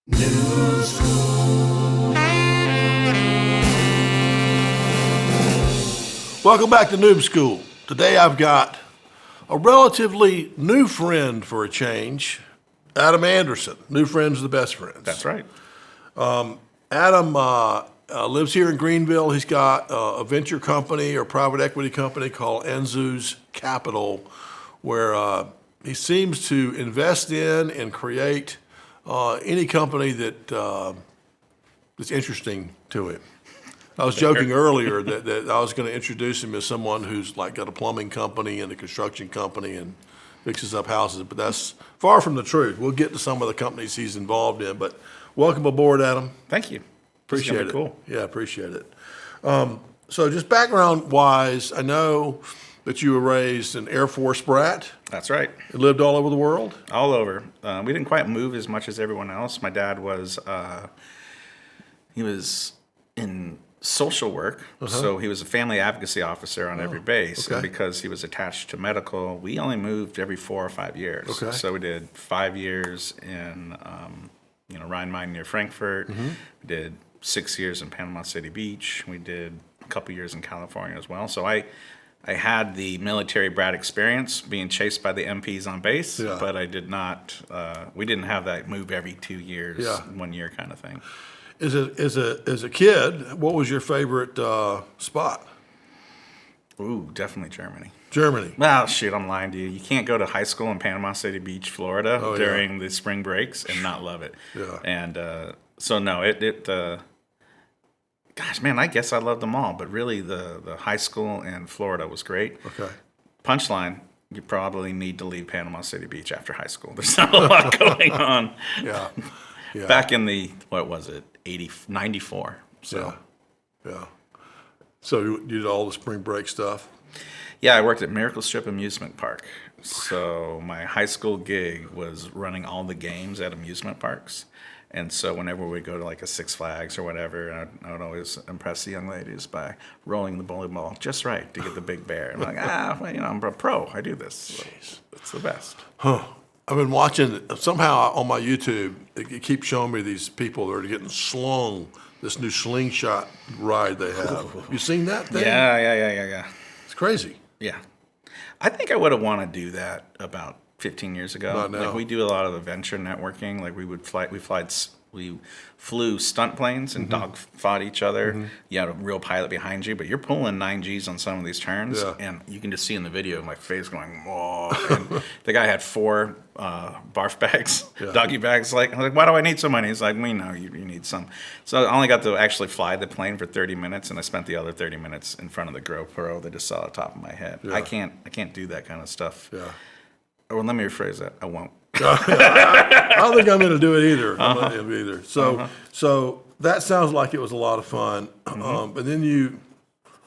Noob School. Welcome back to Noob School. Today I've got a relatively new friend for a change, Adam Anderson. New friends are the best friends. That's right. Adam lives here in Greenville. He's got a venture company or private equity company called Ansuz Capital, where he seems to invest in and create any company that's interesting to him. I was joking earlier that I was going to introduce him as someone who's like got a plumbing company and a construction company and fixes up houses, but that's far from the truth. We'll get to some of the companies he's involved in, but welcome aboard, Adam. Thank you. Appreciate it. Cool. Yeah, appreciate it. So just background-wise, I know that you were raised an Air Force brat. That's right. You lived all over the world? All over. We didn't quite move as much as everyone else. My dad was, he was in social work, so he was a family advocacy officer on every base. Okay. And because he was attached to medical, we only moved every 4 or 5 years. Okay. So we did 5 years in, Rhine-Main near Frankfurt. We did 6 years in Panama City Beach. We did a couple years in California as well. So I had the military brat experience being chased by the MPs on base, but I did not, we didn't have that move every 2 years, 1 year kind of thing. As a kid, what was your favorite spot? Ooh, definitely Germany. Germany. Well, shoot, I'm lying to you. You can't go to high school in Panama City Beach, Florida during the spring breaks and not love it. Yeah. And so, no, gosh, man, I guess I loved them all, but really the high school in Florida was great. Okay. Punchline, you probably need to leave Panama City Beach after high school. There's not a lot going on. Yeah. Back in the, 94. So. Yeah. So you did all the spring break stuff? Yeah, I worked at Miracle Strip Amusement Park. So my high school gig was running all the games at amusement parks. And so whenever we go to like a Six Flags or whatever, I would always impress the young ladies by rolling the bowling ball just right to get the big bear. I'm like, I'm a pro. I do this. So it's the best. Huh. I've been watching, somehow on my YouTube, it keeps showing me these people that are getting slung, this new slingshot ride they have. You seen that thing? Yeah. It's crazy. Yeah. I think I would have wanted to do that about 15 years ago. Not now. Like we do a lot of adventure networking. Like we flew stunt planes and dog fought each other. You had a real pilot behind you, but you're pulling 9Gs on some of these turns, and you can just see in the video my face going, whoa. And the guy had 4 barf bags, doggy bags. I'm like, why do I need so many? He's like, we know you need some. So I only got to actually fly the plane for 30 minutes, and I spent the other 30 minutes in front of the GoPro that just saw the top of my head. Yeah. I can't do that kind of stuff. Yeah. Or let me rephrase that. I won't. I don't think I'm going to do it either. So that sounds like it was a lot of fun. But then you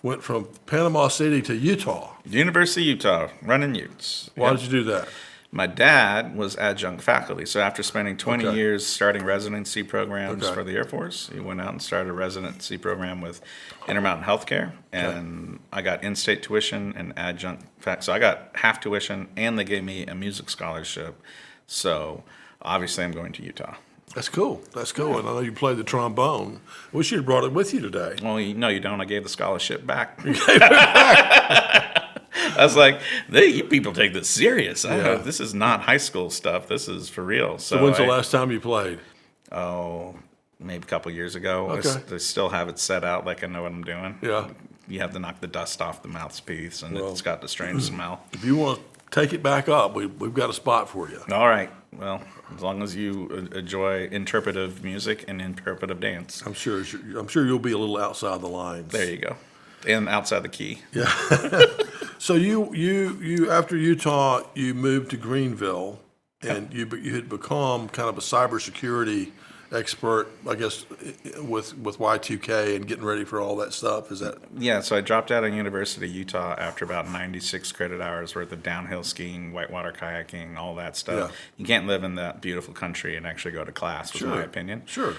went from Panama City to Utah. University of Utah, running Utes. Why did you do that? My dad was adjunct faculty, so after spending 20 years starting residency programs for the Air Force, he went out and started a residency program with Intermountain Healthcare, and I got in-state tuition and adjunct so I got half tuition, and they gave me a music scholarship. So obviously, I'm going to Utah. That's cool. And I know you played the trombone. Wish you'd brought it with you today. Well, no, you don't. I gave the scholarship back. You gave it back. I was like, you people take this serious. This is not high school stuff. This is for real. So when's the last time you played? Oh, maybe a couple years ago. Okay. I still have it set out like I know what I'm doing. Yeah. You have to knock the dust off the mouthpiece, and it's got the strange smell. If you want to take it back up, we've got a spot for you. All right. Well, as long as you enjoy interpretive music and interpretive dance. I'm sure you'll be a little outside the lines. There you go. And outside the key. Yeah. So you after Utah, you moved to Greenville, and you had become kind of a cybersecurity expert, I guess, with Y2K and getting ready for all that stuff. Is that? Yeah. So I dropped out of University of Utah after about 96 credit hours worth of downhill skiing, whitewater kayaking, all that stuff. Yeah. You can't live in that beautiful country and actually go to class, was my opinion. Sure.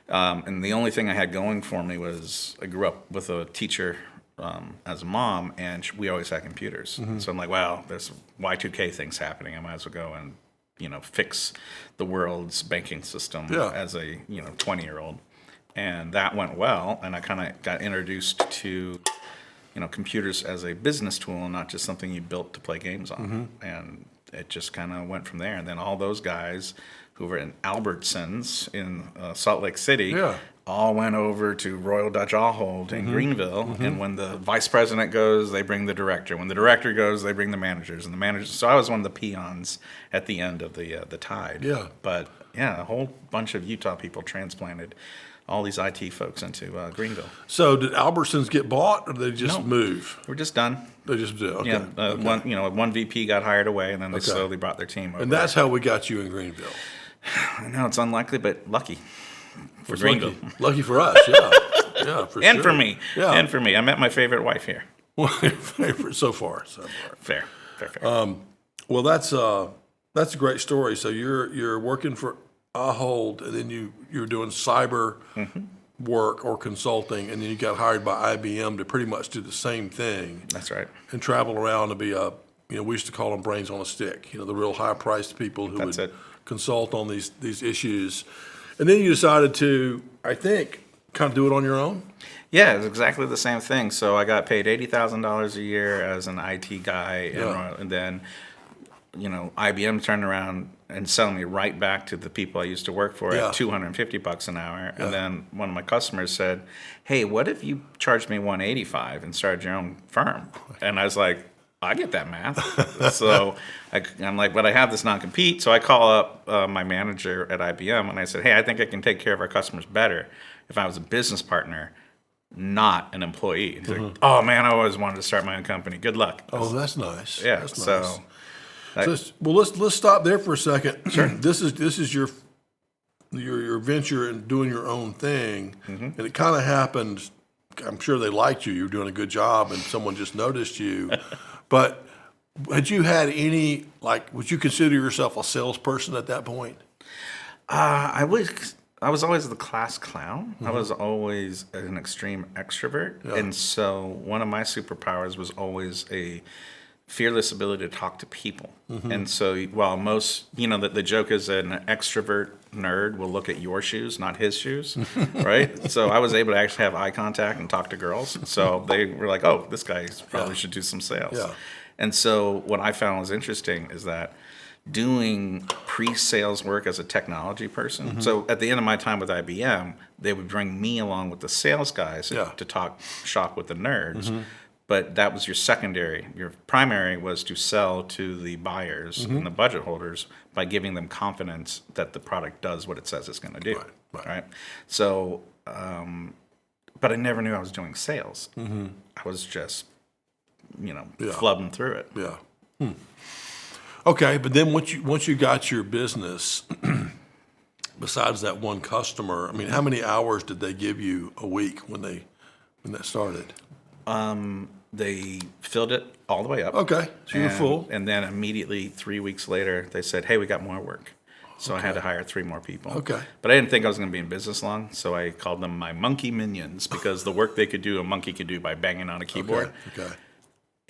And the only thing I had going for me was I grew up with a teacher as a mom, and we always had computers. So I'm like, wow, there's Y2K things happening. I might as well go and fix the world's banking system as a 20-year-old, and that went well. And I kind of got introduced to computers as a business tool and not just something you built to play games on. And it just kind of went from there. And then all those guys who were in Albertsons in Salt Lake City all went over to Royal Dutch Ahold in Greenville. And when the vice president goes, they bring the director. When the director goes, they bring the managers. And the managers. So I was one of the peons at the end of the tide. Yeah. But yeah, a whole bunch of Utah people transplanted all these IT folks into Greenville. So did Albertsons get bought, or did they just move? We're just done. They just did. Okay. Yeah, Okay. One VP got hired away, and then they slowly brought their team over. And that's how we got you in Greenville. I know it's unlikely, but lucky for It's Greenville. Lucky for us, yeah. Yeah, for And sure. for me. Yeah. And for me. I met my favorite wife here. Favorite so far. Fair. Well, that's a great story. So you're working for Ahold, and then you're doing cyber work or consulting, and then you got hired by IBM to pretty much do the same thing. That's right. And travel around to be we used to call them brains on a stick. The real high-priced people who would consult on these issues. And then you decided to, I think, kind of do it on your own. Yeah, it's exactly the same thing. So I got paid $80,000 a year as an IT guy, and then IBM turned around and selling me right back to the people I used to work for at $250 an hour. And then one of my customers said, "Hey, what if you charged me $185 and started your own firm?" And I was like, "I get that math." So I'm like, "But I have this non-compete." So I call up my manager at IBM and I said, "Hey, I think I can take care of our customers better if I was a business partner, not an employee." He's like, "Oh man, I always wanted to start my own company. Good luck." Oh, that's nice. Yeah. That's So. nice. Well, let's stop there for a second. Sure. This is your venture in doing your own thing, and it kind of happened. I'm sure they liked you. You were doing a good job, and someone just noticed you. But had you had any would you consider yourself a salesperson at that point? I was always the class clown. I was always an extreme extrovert, and so one of my superpowers was always a fearless ability to talk to people. And so while most, the joke is that an extrovert nerd will look at your shoes, not his shoes, right? So I was able to actually have eye contact and talk to girls. So they were like, "Oh, this guy probably should do some sales." Yeah. And so what I found was interesting is that doing pre-sales work as a technology person. So at the end of my time with IBM, they would bring me along with the sales guys to talk shop with the nerds. But that was your secondary. Your primary was to sell to the buyers and the budget holders by giving them confidence that the product does what it says it's going to do. Right. So, but I never knew I was doing sales. I was just, flubbing through it. Yeah. Okay, but then once you got your business, besides that one customer, I mean, how many hours did they give you a week when that started? They filled it all the way up. Okay, so you were full. And then immediately 3 weeks later, they said, "Hey, we got more work." So I had to hire 3 more people. Okay. But I didn't think I was going to be in business long, so I called them my monkey minions because the work they could do, a monkey could do by banging on a keyboard. Okay.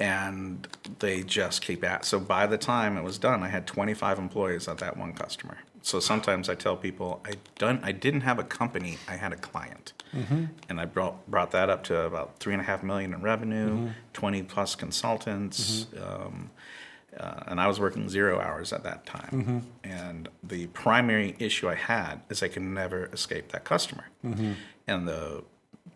And they just keep at. So by the time it was done, I had 25 employees at that one customer. So sometimes I tell people I didn't have a company, I had a client. And I brought that up to about $3.5 million in revenue, 20 plus consultants, and I was working 0 hours at that time. And the primary issue I had is I could never escape that customer. And the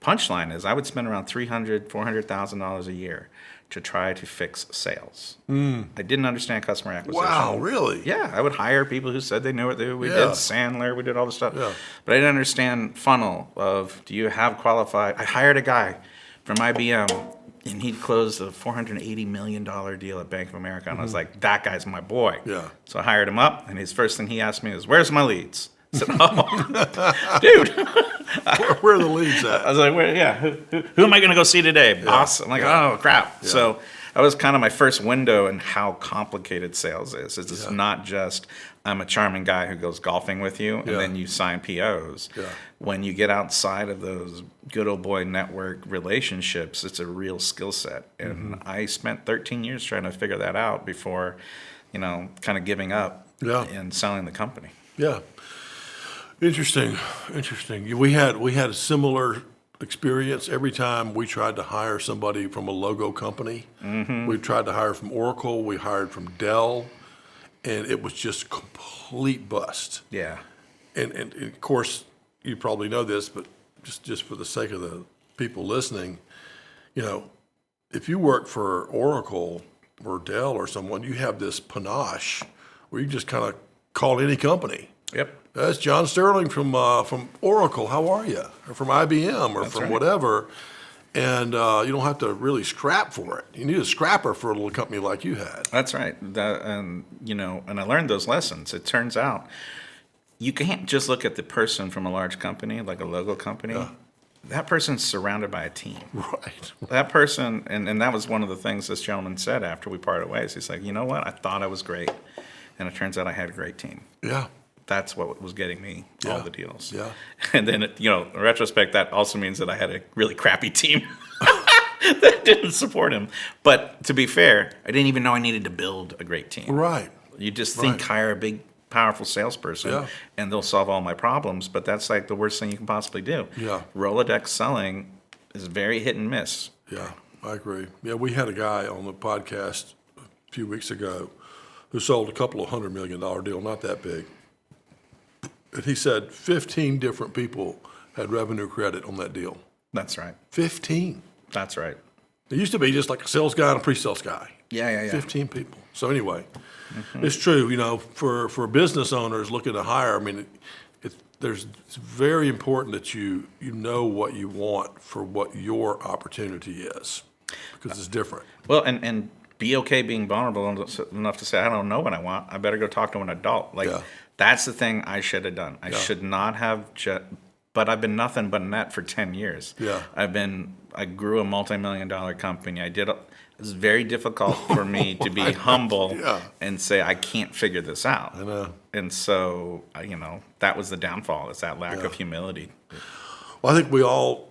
punchline is I would spend around $300,000, $400,000 a year to try to fix sales. I didn't understand customer acquisition. Wow, really? Yeah, I would hire people who said they knew what they did. We did Sandler, we did all this stuff. Yeah. But I didn't understand funnel of, do you have qualified? I hired a guy from IBM, and he closed a $480 million deal at Bank of America. And I was like, that guy's my boy. Yeah. So I hired him up, and his first thing he asked me is, "Where's my leads?" I said, "Oh, dude." Where are the leads at? I was like, who am I going to go see today, boss? I'm like, oh, crap. Yeah. So that was kind of my first window in how complicated sales is. It's not just, I'm a charming guy who goes golfing with you, and then you sign POs. Yeah. When you get outside of those good old boy network relationships, it's a real skill set. And I spent 13 years trying to figure that out before, kind of giving up. Yeah. in selling the company. Yeah. Interesting. We had a similar experience every time we tried to hire somebody from a logo company. We tried to hire from Oracle. We hired from Dell, and it was just complete bust. Yeah. And of course, you probably know this, but just for the sake of the people listening, if you work for Oracle or Dell or someone, you have this panache where you just kind of call any company. Yep. That's John Sterling from Oracle. How are you? Or from IBM or from whatever. And you don't have to really scrap for it. You need a scrapper for a little company like you had. That's right. And I learned those lessons. It turns out you can't just look at the person from a large company, like a logo company. Yeah. That person's surrounded by a team. Right. That person, and that was one of the things this gentleman said after we parted ways. He's like, you know what? I thought I was great. And it turns out I had a great team. Yeah. That's what was getting me all the deals. Yeah. And then, in retrospect, that also means that I had a really crappy team that didn't support him. But to be fair, I didn't even know I needed to build a great team. Right. You just think hire a big, powerful salesperson and they'll solve all my problems. But that's like the worst thing you can possibly do. Yeah. Rolodex selling is very hit and miss. Yeah, I agree. Yeah, we had a guy on the podcast a few weeks ago who sold a couple of $100 million deal, not that big. And he said 15 different people had revenue credit on that deal. That's right. 15. That's right. It used to be just like a sales guy and a pre-sales guy. Yeah. 15 people. So anyway, it's true. For business owners looking to hire, I mean, it's very important that you know what you want for what your opportunity is, because it's different. Well, and be okay being vulnerable enough to say, I don't know what I want. I better go talk to an adult. That's the thing I should have done. I should not have but I've been nothing but net for 10 years. Yeah. I grew a multi-million-dollar company. It was very difficult for me to be humble and say, I can't figure this out. I know. And so, that was the downfall, is that lack of humility. Well, I think we all,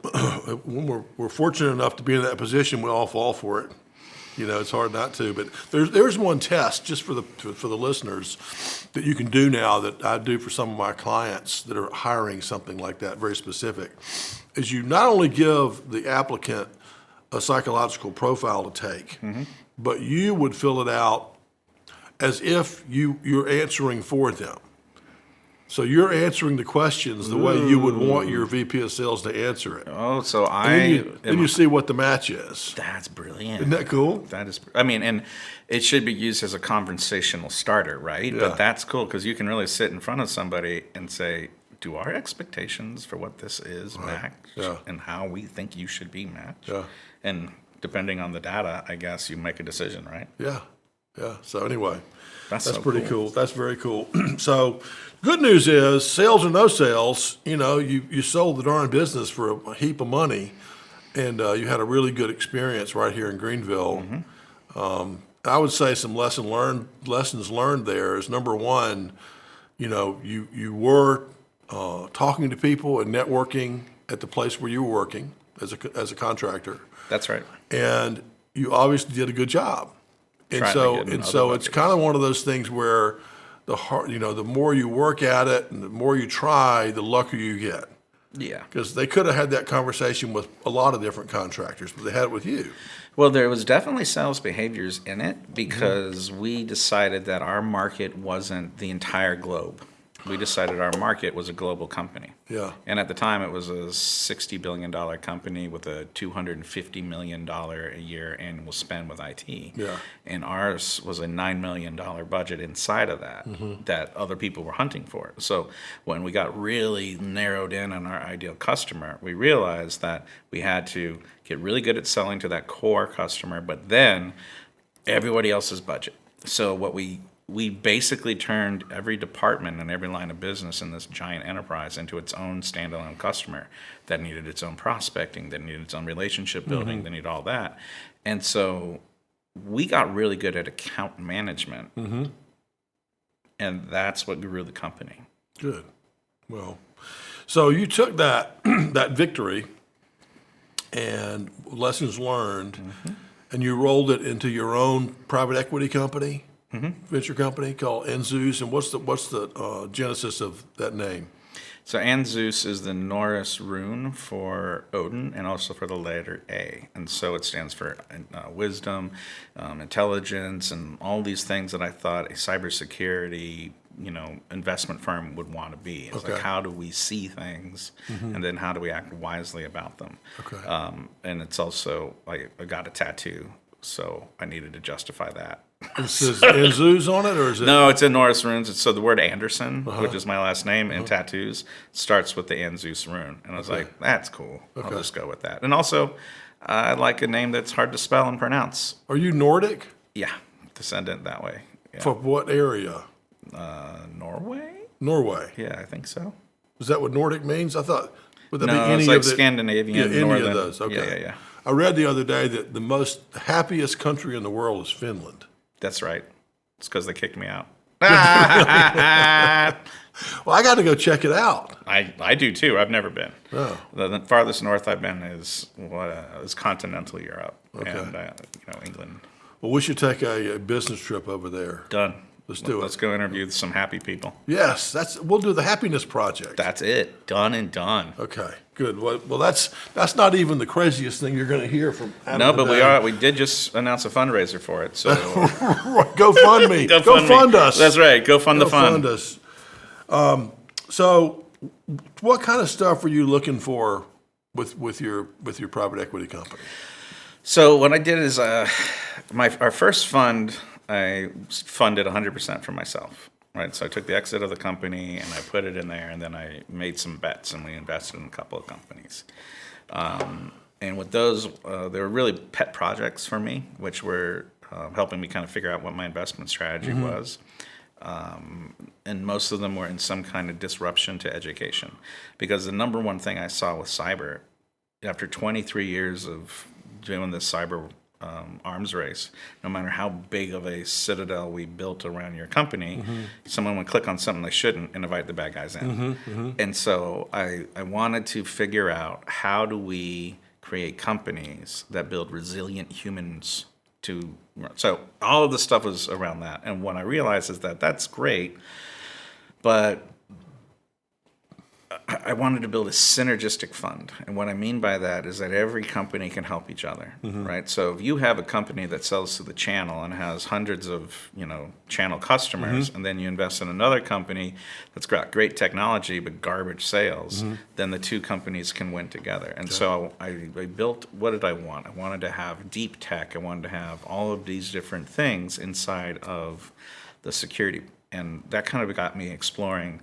when we're fortunate enough to be in that position, we all fall for it. It's hard not to. But there's one test just for the listeners that you can do now that I do for some of my clients that are hiring something like that, very specific, is you not only give the applicant a psychological profile to take, but you would fill it out as if you're answering for them. So you're answering the questions the way you would want your VP of sales to answer it. Oh, so then you see what the match is. That's brilliant. Isn't that cool? That is. And it should be used as a conversational starter, right? Yeah. But that's cool because you can really sit in front of somebody and say, do our expectations for what this is match and how we think you should be matched? Yeah. And depending on the data, I guess you make a decision, right? Yeah. So anyway, that's so pretty cool. That's very cool. So good news is, sales or no sales, you sold the darn business for a heap of money, and you had a really good experience right here in Greenville. I would say some lessons learned there is, number one, you were talking to people and networking at the place where you were working as a contractor. That's right. And you obviously did a good job. And so it's kind of one of those things where the more you work at it and the more you try, the luckier you get. Yeah. Because they could have had that conversation with a lot of different contractors, but they had it with you. Well, there was definitely sales behaviors in it because we decided that our market wasn't the entire globe. We decided our market was a global company. Yeah. And at the time, it was a $60 billion company with a $250 million a year annual spend with IT. Yeah. And ours was a $9 million budget inside of that that other people were hunting for. So when we got really narrowed in on our ideal customer, we realized that we had to get really good at selling to that core customer, but then everybody else's budget. So what we basically turned every department and every line of business in this giant enterprise into its own standalone customer that needed its own prospecting, that needed its own relationship building, that needed all that. And so we got really good at account management, and that's what grew the company. Good. Well, so you took that that victory and lessons learned, and you rolled it into your own private equity company. venture company called Ansuz, and what's the genesis of that name? So Ansuz is the Norse rune for Odin and also for the letter A. And so it stands for wisdom, intelligence, and all these things that I thought a cybersecurity investment firm would want to be. It's like, how do we see things, and then how do we act wisely about them? Okay. And it's also, I got a tattoo, so I needed to justify that. It says Ansuz on it, or is it? No, it's in Norse runes. So the word Anderson, which is my last name in tattoos, starts with the Ansuz rune. And I was like, that's cool. I'll just go with that. And also, I like a name that's hard to spell and pronounce. Are you Nordic? Yeah, descendant that way. Yeah. From what area? Norway? Norway. Yeah, I think so. Is that what Nordic means? I thought, would that No, be any it's like of the Scandinavian, any northern. of those? Okay. Yeah. I read the other day that the most happiest country in the world is Finland. That's right. It's because they kicked me out. Well, I got to go check it out. I do too. I've never been. Oh. The farthest north I've been is continental Europe and England. Well, we should take a business trip over there. Done. Let's do it. Let's go interview some happy people. Yes, we'll do the happiness project. That's it. Done and done. Okay, good. Well, that's not even the craziest thing you're going to hear from Adam No, but today. we did just announce a fundraiser for it. So Go fund me. Go fund us. That's right. Go fund the fund. Fund us. So, what kind of stuff are you looking for with your private equity company? So what I did is our first fund, I funded 100% for myself. Right, so I took the exit of the company and I put it in there, and then I made some bets and we invested in a couple of companies. And with those, they were really pet projects for me, which were helping me kind of figure out what my investment strategy was. And most of them were in some kind of disruption to education, because the number one thing I saw with cyber, after 23 years of doing this cyber arms race, no matter how big of a citadel we built around your company, someone would click on something they shouldn't and invite the bad guys in. And so I wanted to figure out, how do we create companies that build resilient humans so all of the stuff was around that. And what I realized is that that's great, but I wanted to build a synergistic fund. And what I mean by that is that every company can help each other, right? So if you have a company that sells to the channel and has hundreds of, channel customers, and then you invest in another company that's got great technology but garbage sales, then the two companies can win together. And so I built, what did I want? I wanted to have deep tech. I wanted to have all of these different things inside of the security. And that kind of got me exploring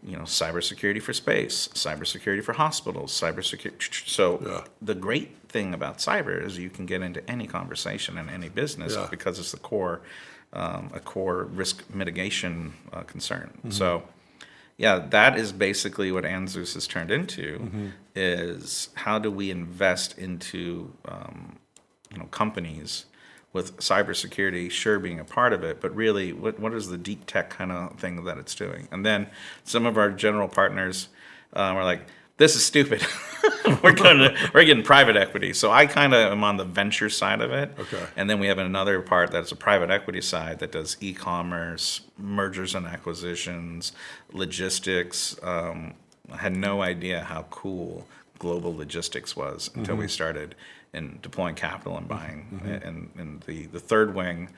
cybersecurity for space, cybersecurity for hospitals, cybersecurity. So the great thing about cyber is you can get into any conversation in any business because it's a core risk mitigation concern. So, that is basically what Ansuz has turned into. Is how do we invest into companies with cybersecurity, sure, being a part of it, but really, what is the deep tech kind of thing that it's doing? And then some of our general partners were like, "This is stupid. we're getting private equity." So I kind of am on the venture side of it. Okay. And then we have another part that's a private equity side that does e-commerce, mergers and acquisitions, logistics. I had no idea how cool global logistics was until we started in deploying capital and buying. And the third wing,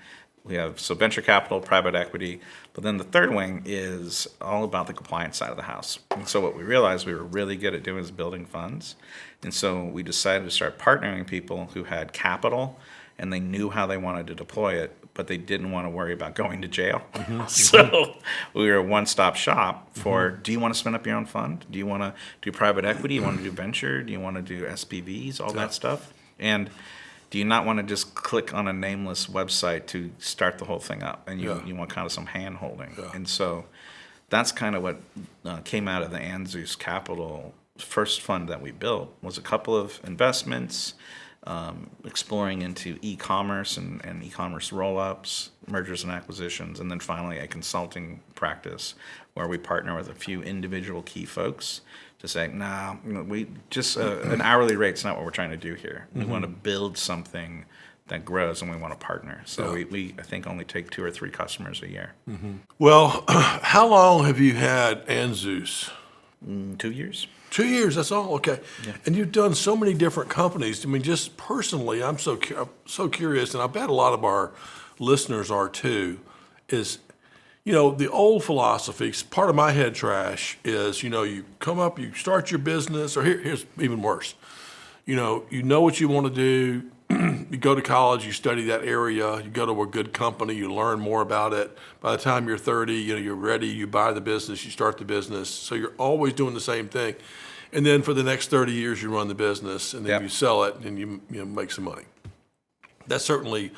we have venture capital, private equity, but then the third wing is all about the compliance side of the house. And so what we realized we were really good at doing is building funds. And so we decided to start partnering people who had capital and they knew how they wanted to deploy it, but they didn't want to worry about going to jail. So we were a one-stop shop for, do you want to spin up your own fund? Do you want to do private equity? Do you want to do venture? Do you want to do SPVs? All that stuff? And do you not want to just click on a nameless website to start the whole thing up? And you want kind of some hand-holding. And so that's kind of what came out of the Ansuz Capital first fund that we built, was a couple of investments, exploring into e-commerce and e-commerce roll-ups, mergers and acquisitions, and then finally a consulting practice where we partner with a few individual key folks to say, we just an hourly rate's not what we're trying to do here. We want to build something that grows, and we want to partner. So we I think only take 2 or 3 customers a year. Well, how long have you had Ansuz? 2 years. 2 years, that's all? Okay. Yeah. And you've done so many different companies. I mean, just personally, I'm so curious, and I bet a lot of our listeners are too, is, the old philosophy, part of my head trash is, you come up, you start your business, or here's even worse. You know what you want to do. You go to college, you study that area, you go to a good company, you learn more about it. By the time you're 30, you're ready, you buy the business, you start the business. So you're always doing the same thing. And then for the next 30 years, you run the business, and then you sell it, and you make some money. That's certainly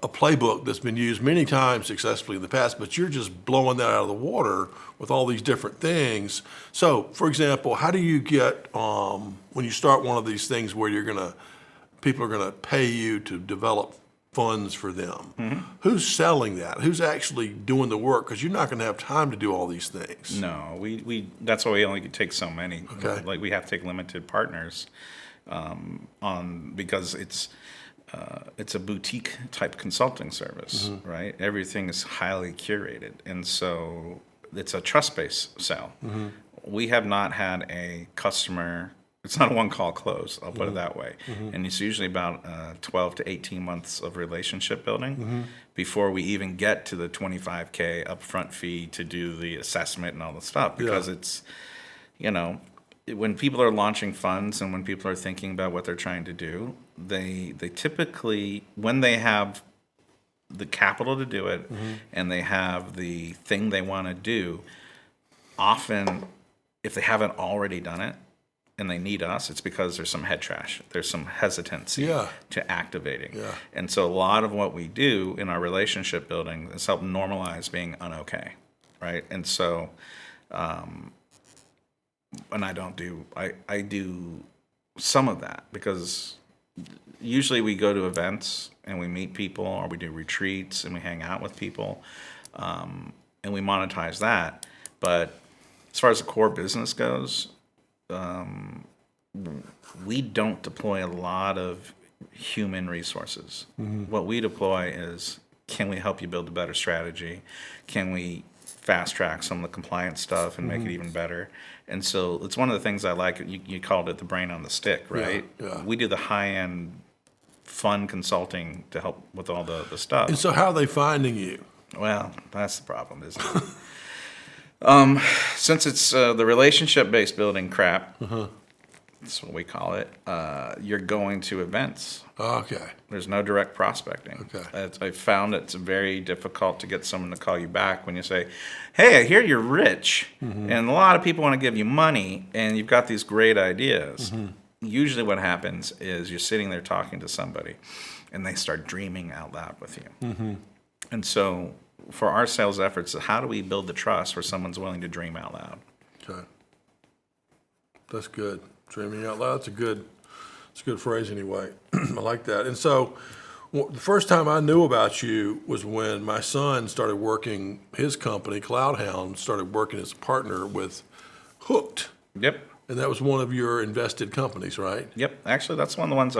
a playbook that's been used many times successfully in the past, but you're just blowing that out of the water with all these different things. So, for example, how do you get, when you start one of these things where people are going to pay you to develop funds for them. Mm-hmm. Who's selling that? Who's actually doing the work? Because you're not going to have time to do all these things. No, we that's why we only could take so many. Okay. Like we have to take limited partners because it's a boutique type consulting service, mm-hmm. right? Everything is highly curated, and so it's a trust-based sale. Mm-hmm. We have not had a customer. It's not a one-call close, I'll put it that way. Mm-hmm. And it's usually about 12 to 18 months of relationship building mm-hmm. before we even get to the $25K upfront fee to do the assessment and all the stuff. Because it's, when people are launching funds and when people are thinking about what they're trying to do, they typically, when they have the capital to do it mm-hmm. and they have the thing they want to do, often, if they haven't already done it, and they need us, it's because there's some head trash. There's some hesitancy to activating. Yeah. And so a lot of what we do in our relationship building is help normalize being unokay, right? And so, and I do some of that because usually we go to events and we meet people, or we do retreats and we hang out with people, and we monetize that. But as far as the core business goes, we don't deploy a lot of human resources. Mm-hmm. What we deploy is, can we help you build a better strategy? Can we fast track some of the compliance stuff and mm-hmm. make it even better? And so it's one of the things I like. You called it the brain on the stick, right? Yeah. We do the high-end fun consulting to help with all the stuff. And so how are they finding you? Well, that's the problem, isn't it? Since it's the relationship-based building crap, uh-huh. that's what we call it, you're going to events. Okay. There's no direct prospecting. Okay. I found it's very difficult to get someone to call you back when you say, hey, I hear you're rich, mm-hmm. and a lot of people want to give you money, and you've got these great ideas. Mm-hmm. Usually what happens is you're sitting there talking to somebody, and they start dreaming out loud with you. Mm-hmm. And so for our sales efforts, how do we build the trust where someone's willing to dream out loud? Okay. That's good. Dreaming out loud, it's a good phrase anyway. I like that. And so the first time I knew about you was when my son started working, his company, CloudHound, started working as a partner with Hooked. Yep. And that was one of your invested companies, right? Yep. Actually, that's one of the ones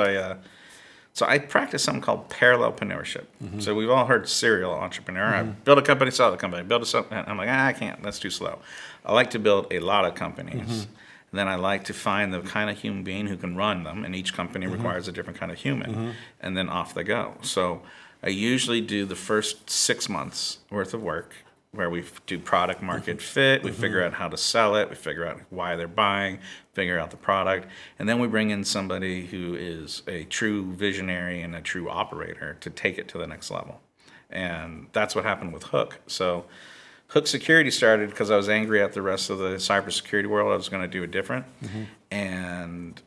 So I practice something called parallelpreneurship. Mm-hmm. So we've all heard serial entrepreneur. Mm-hmm. I build a company, sell the company, build a something. I'm like, I can't. That's too slow. I like to build a lot of companies. Mm-hmm. And then I like to find the kind of human being who can run them, and each company mm-hmm. requires a different kind of human. Mm-hmm. And then off they go. So I usually do the first 6 months worth of work where we do product market fit, we figure out how to sell it, we figure out why they're buying, figure out the product, and then we bring in somebody who is a true visionary and a true operator to take it to the next level. And that's what happened with Hook. So Hook Security started because I was angry at the rest of the cybersecurity world. I was going to do it different. Mm-hmm. And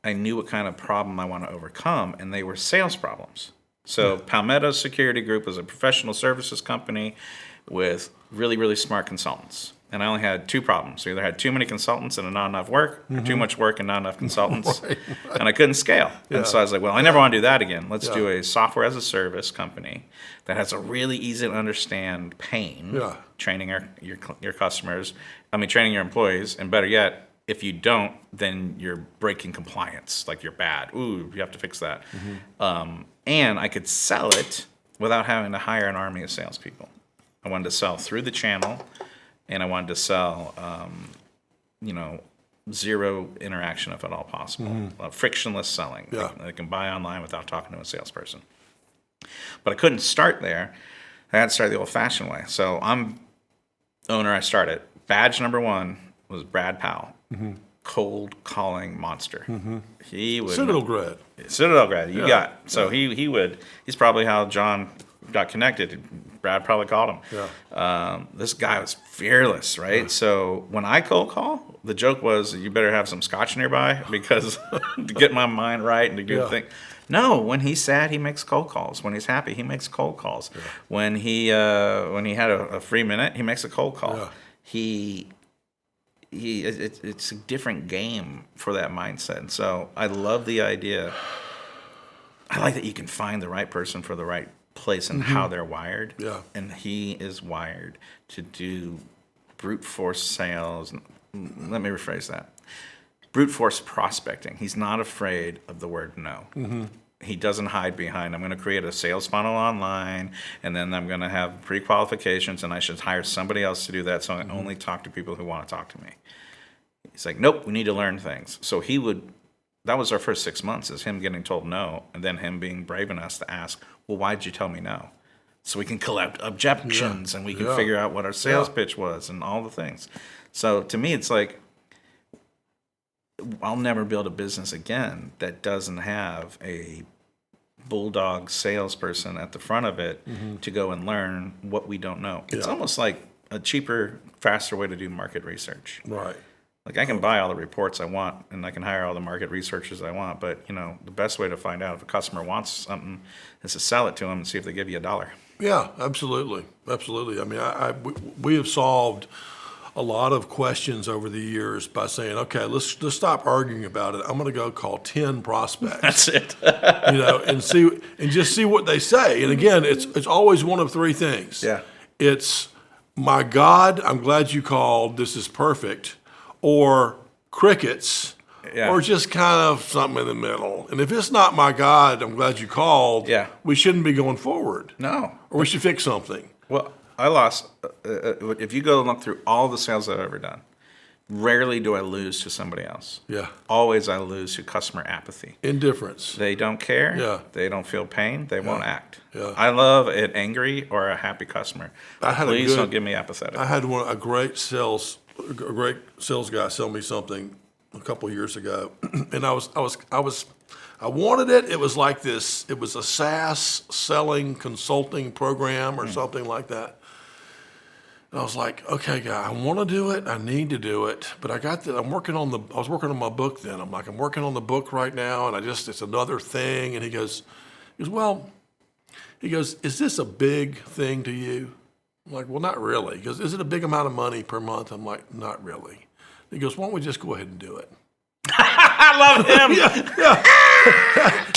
I knew what kind of problem I want to overcome, and they were sales problems. So Palmetto Security Group was a professional services company with really, really smart consultants. And I only had 2 problems. I either had too many consultants and not enough work, or too much work and not enough consultants. Right. And I couldn't scale. Yeah. And so I was like, well, I never want to do that again. Let's do a software as a service company that has a really easy to understand pain, training your customers, training your employees, and better yet, if you don't, then you're breaking compliance, like you're bad. Ooh, you have to fix that. Mm-hmm. and I could sell it without having to hire an army of salespeople. I wanted to sell through the channel, and I wanted to sell, zero interaction if at all possible. Frictionless selling. Yeah. I can buy online without talking to a salesperson. But I couldn't start there. I had to start the old-fashioned way. So I'm owner. I started. Badge number 1 was Brad Powell, cold calling monster. He would Citadel grad. Citadel grad. You got so he would. He's probably how John got connected. Brad probably called him. Yeah. This guy was fearless, right? So when I cold call, the joke was you better have some scotch nearby because to get my mind right and to do the thing. No, when he's sad, he makes cold calls. When he's happy, he makes cold calls. Yeah. When he had a free minute, he makes a cold call. Yeah. It's a different game for that mindset. And so I love the idea. I like that you can find the right person for the right place and how they're wired. Yeah. And he is wired to do brute force sales. Let me rephrase that. Brute force prospecting. He's not afraid of the word no. He doesn't hide behind, I'm going to create a sales funnel online, and then I'm going to have pre-qualifications, and I should hire somebody else to do that, so I only talk to people who want to talk to me. He's like, nope, we need to learn things. So that was our first 6 months, is him getting told no, and then him being brave enough to ask, well, why did you tell me no? So we can collect objections, and we can figure out what our sales pitch was, and all the things. So to me, it's like, I'll never build a business again that doesn't have a bulldog salesperson at the front of it to go and learn what we don't know. It's almost like a cheaper, faster way to do market research. Right. Like I can buy all the reports I want and I can hire all the market researchers I want, but the best way to find out if a customer wants something is to sell it to them and see if they give you $1. Yeah, absolutely. Absolutely. I mean, we have solved a lot of questions over the years by saying, okay, let's stop arguing about it. I'm going to go call 10 prospects. That's it. and just see what they say. And again, it's always one of 3 things. Yeah. It's, my God, I'm glad you called. This is perfect. Or crickets. Yeah. Or just kind of something in the middle. And if it's not, my God, I'm glad you called, we shouldn't be going forward. No. Or we should fix something. Well, I lost, if you go and look through all the sales I've ever done, rarely do I lose to somebody else. Yeah. Always I lose to customer apathy. Indifference. They don't care. Yeah. They don't feel pain. They won't act. Yeah. I love an angry or a happy customer. Please don't give me apathetic. I had a great sales guy sell me something a couple of years ago, and I wanted it. It was like this. It was a SaaS selling consulting program or something like that. And I was like, okay, guy, I want to do it. I need to do it. But I was working on my book then. I'm working on the book right now, and it's another thing. And he goes, is this a big thing to you? I'm like, well, not really. He goes, is it a big amount of money per month? I'm like, not really. He goes, why don't we just go ahead and do it? I love him.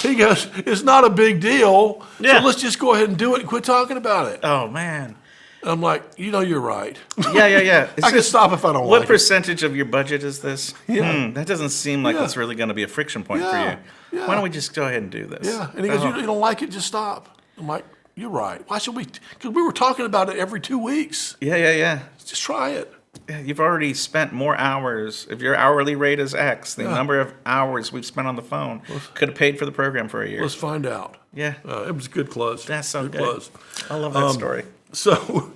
He goes, it's not a big deal. So let's just go ahead and do it and quit talking about it. Oh, man. And I'm like, you're right. Yeah. I can stop if I don't What like percentage of your budget is this? That doesn't seem like it's really going to be a friction point for you. Yeah. Why don't we just go ahead and do this? Yeah. And he goes, you don't like it, just stop. I'm like, you're right. Why should we? Because we were talking about it every 2 weeks. Yeah. Just try it. You've already spent more hours. If your hourly rate is X, the number of hours we've spent on the phone could have paid for the program for a year. Let's find out. Yeah. It was a good close. That's so good. Close. I love that story. So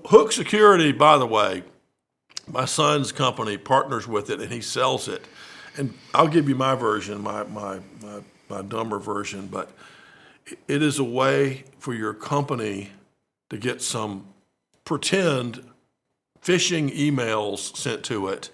Hook Security, by the way, my son's company partners with it and he sells it. And I'll give you my version, my dumber version, but it is a way for your company to get some pretend phishing emails sent to it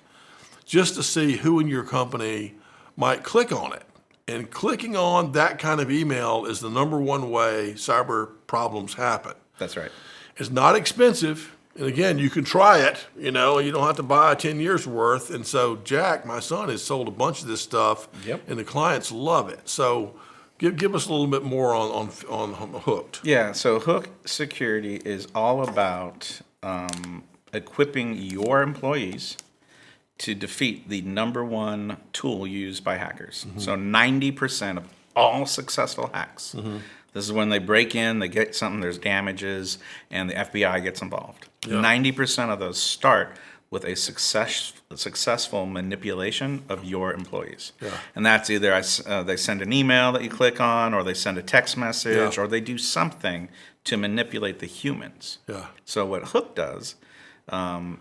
just to see who in your company might click on it. And clicking on that kind of email is the number one way cyber problems happen. That's right. It's not expensive. And again, you can try it, you don't have to buy 10 years worth. And so Jack, my son, has sold a bunch of this stuff and the clients love it. So give us a little bit more on Hooked. Yeah, so Hook Security is all about equipping your employees to defeat the number one tool used by hackers. So 90% of all successful hacks. This is when they break in, they get something, there's damages, and the FBI gets involved. 90% of those start with a successful manipulation of your employees. And that's either they send an email that you click on, or they send a text message, or they do something to manipulate the humans. So what Hook does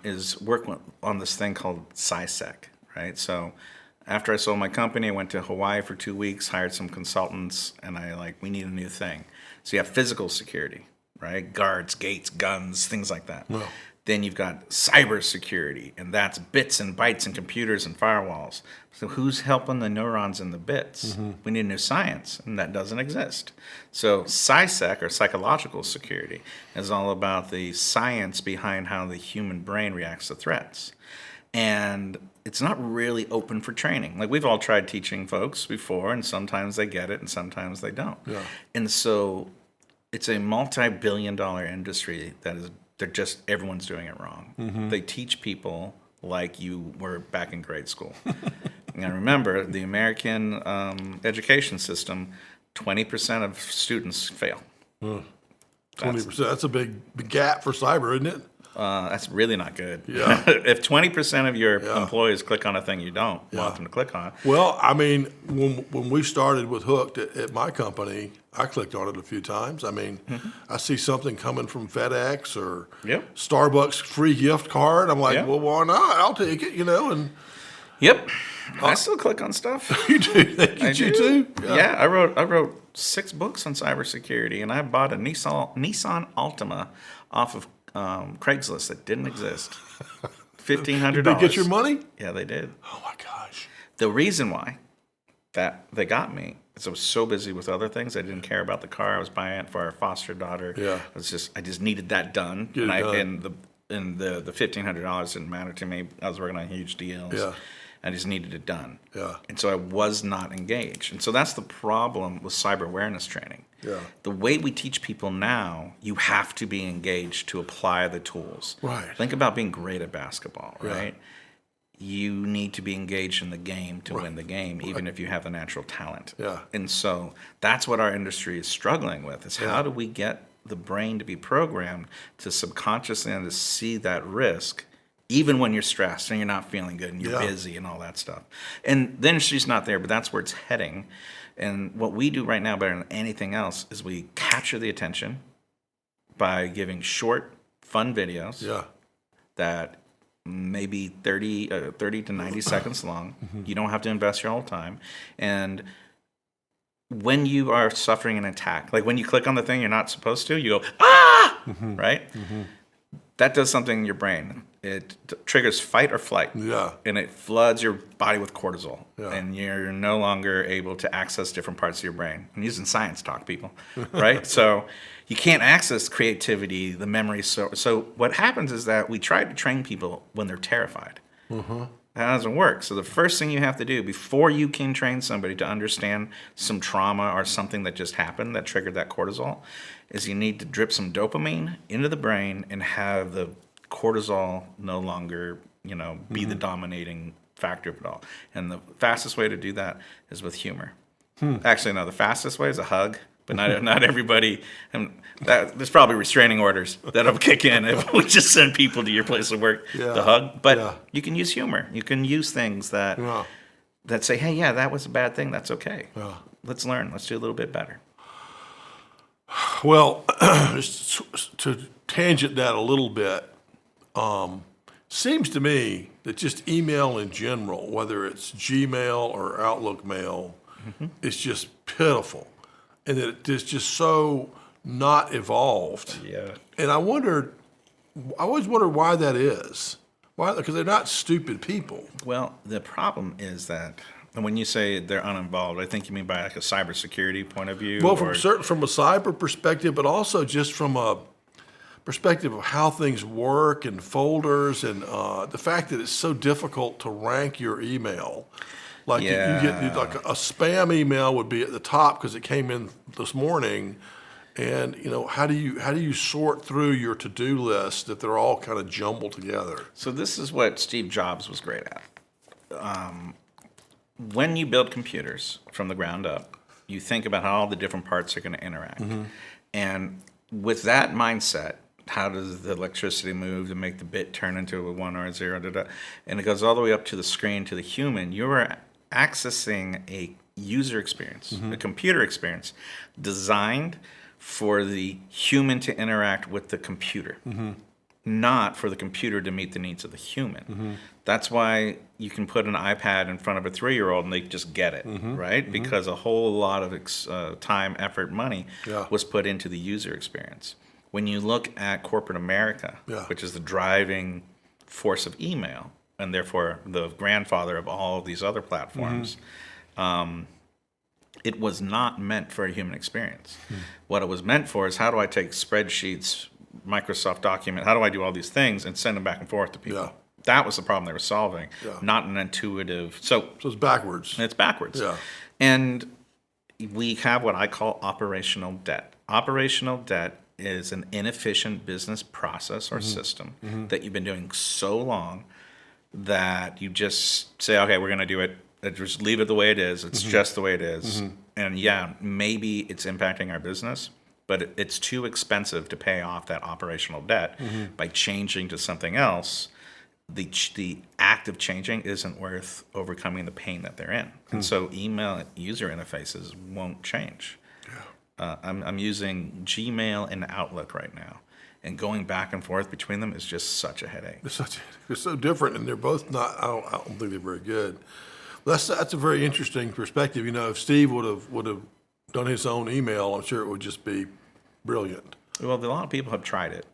is work on this thing called CySec, right? So after I sold my company, I went to Hawaii for 2 weeks, hired some consultants, and we need a new thing. So you have physical security, right? Guards, gates, guns, things like that. Then you've got cybersecurity, and that's bits and bytes and computers and firewalls. So who's helping the neurons in the bits? We need new science, and that doesn't exist. So CySec, or psychological security, is all about the science behind how the human brain reacts to threats. And it's not really open for training. Like, we've all tried teaching folks before, and sometimes they get it and sometimes they don't. And so it's a multi-billion-dollar industry that is, everyone's doing it wrong. They teach people like you were back in grade school. And remember, the American education system, 20% of students fail. 20%. That's a big gap for cyber, isn't it? That's really not good. If 20% of your employees click on a thing you don't want them to click on. Well, I mean, when we started with Hooked at my company, I clicked on it a few times. I mean, I see something coming from FedEx or Starbucks free gift card. I'm like, well, why not? I'll take it, and. I still click on stuff. You do? You too? Yeah, I wrote 6 books on cybersecurity, and I bought a Nissan Altima off of Craigslist that didn't exist. $1,500. Did they get your money? Yeah, they did. Oh my gosh! The reason why that they got me is I was so busy with other things. I didn't care about the car. I was buying it for our foster daughter. I just needed that done. And the $1,500 didn't matter to me. I was working on huge deals. I just needed it done. And so I was not engaged. And so that's the problem with cyber awareness training. The way we teach people now, you have to be engaged to apply the tools. Think about being great at basketball, right? You need to be engaged in the game to win the game, even if you have the natural talent. And so that's what our industry is struggling with, is how do we get the brain to be programmed to subconsciously and to see that risk, even when you're stressed and you're not feeling good and you're busy and all that stuff. And then she's not there, but that's where it's heading. And what we do right now better than anything else is we capture the attention by giving short, fun videos that maybe 30 to 90 seconds long. You don't have to invest your whole time. And when you are suffering an attack, like when you click on the thing you're not supposed to, you go, ah, right? That does something in your brain. It triggers fight or flight. And it floods your body with cortisol. And you're no longer able to access different parts of your brain. I'm using science talk, people, right? So you can't access creativity, the memory. So what happens is that we try to train people when they're terrified. That doesn't work. So the first thing you have to do before you can train somebody to understand some trauma or something that just happened that triggered that cortisol is you need to drip some dopamine into the brain and have the cortisol no longer, be the dominating factor of it all. And the fastest way to do that is with humor. Actually, no, the fastest way is a hug. But not everybody. There's probably restraining orders that'll kick in if we just send people to your place of work to hug. But you can use humor. You can use things that say, hey, that was a bad thing. That's okay. Let's learn. Let's do a little bit better. Well, just to tangent that a little bit, seems to me that just email in general, whether it's Gmail or Outlook mail, is just pitiful. And that it is just so not evolved. And I always wondered why that is. Why? Because they're not stupid people. Well, the problem is that, and when you say they're uninvolved, I think you mean by like a cybersecurity point of view. Well, from a cyber perspective, but also just from a perspective of how things work and folders and the fact that it's so difficult to rank your email. Like you get like a spam email would be at the top because it came in this morning, and how do you sort through your to-do list if they're all kind of jumbled together? So this is what Steve Jobs was great at. When you build computers from the ground up, you think about how all the different parts are going to interact. And with that mindset, how does the electricity move to make the bit turn into a 1 or a 0, and it goes all the way up to the screen to the human. You are accessing a user experience, a computer experience designed for the human to interact with the computer, not for the computer to meet the needs of the human. That's why you can put an iPad in front of a 3-year-old and they just get it, right? Because a whole lot of time, effort, money was put into the user experience. When you look at corporate America, which is the driving force of email, and therefore the grandfather of all of these other platforms, it was not meant for a human experience. What it was meant for is, how do I take spreadsheets, Microsoft document, how do I do all these things and send them back and forth to people? That was the problem they were solving, not an intuitive. So it's backwards. It's backwards. And we have what I call operational debt. Operational debt is an inefficient business process or system that you've been doing so long that you just say, okay, we're going to do it. Just leave it the way it is. It's just the way it is. And yeah, maybe it's impacting our business, but it's too expensive to pay off that operational debt by changing to something else. The act of changing isn't worth overcoming the pain that they're in. And so email user interfaces won't change. I'm using Gmail and Outlook right now, and going back and forth between them is just such a headache. They're so different, and they're both not. I don't think they're very good. That's a very interesting perspective. You know, if Steve would have done his own email, I'm sure it would just be brilliant. Well, a lot of people have tried it.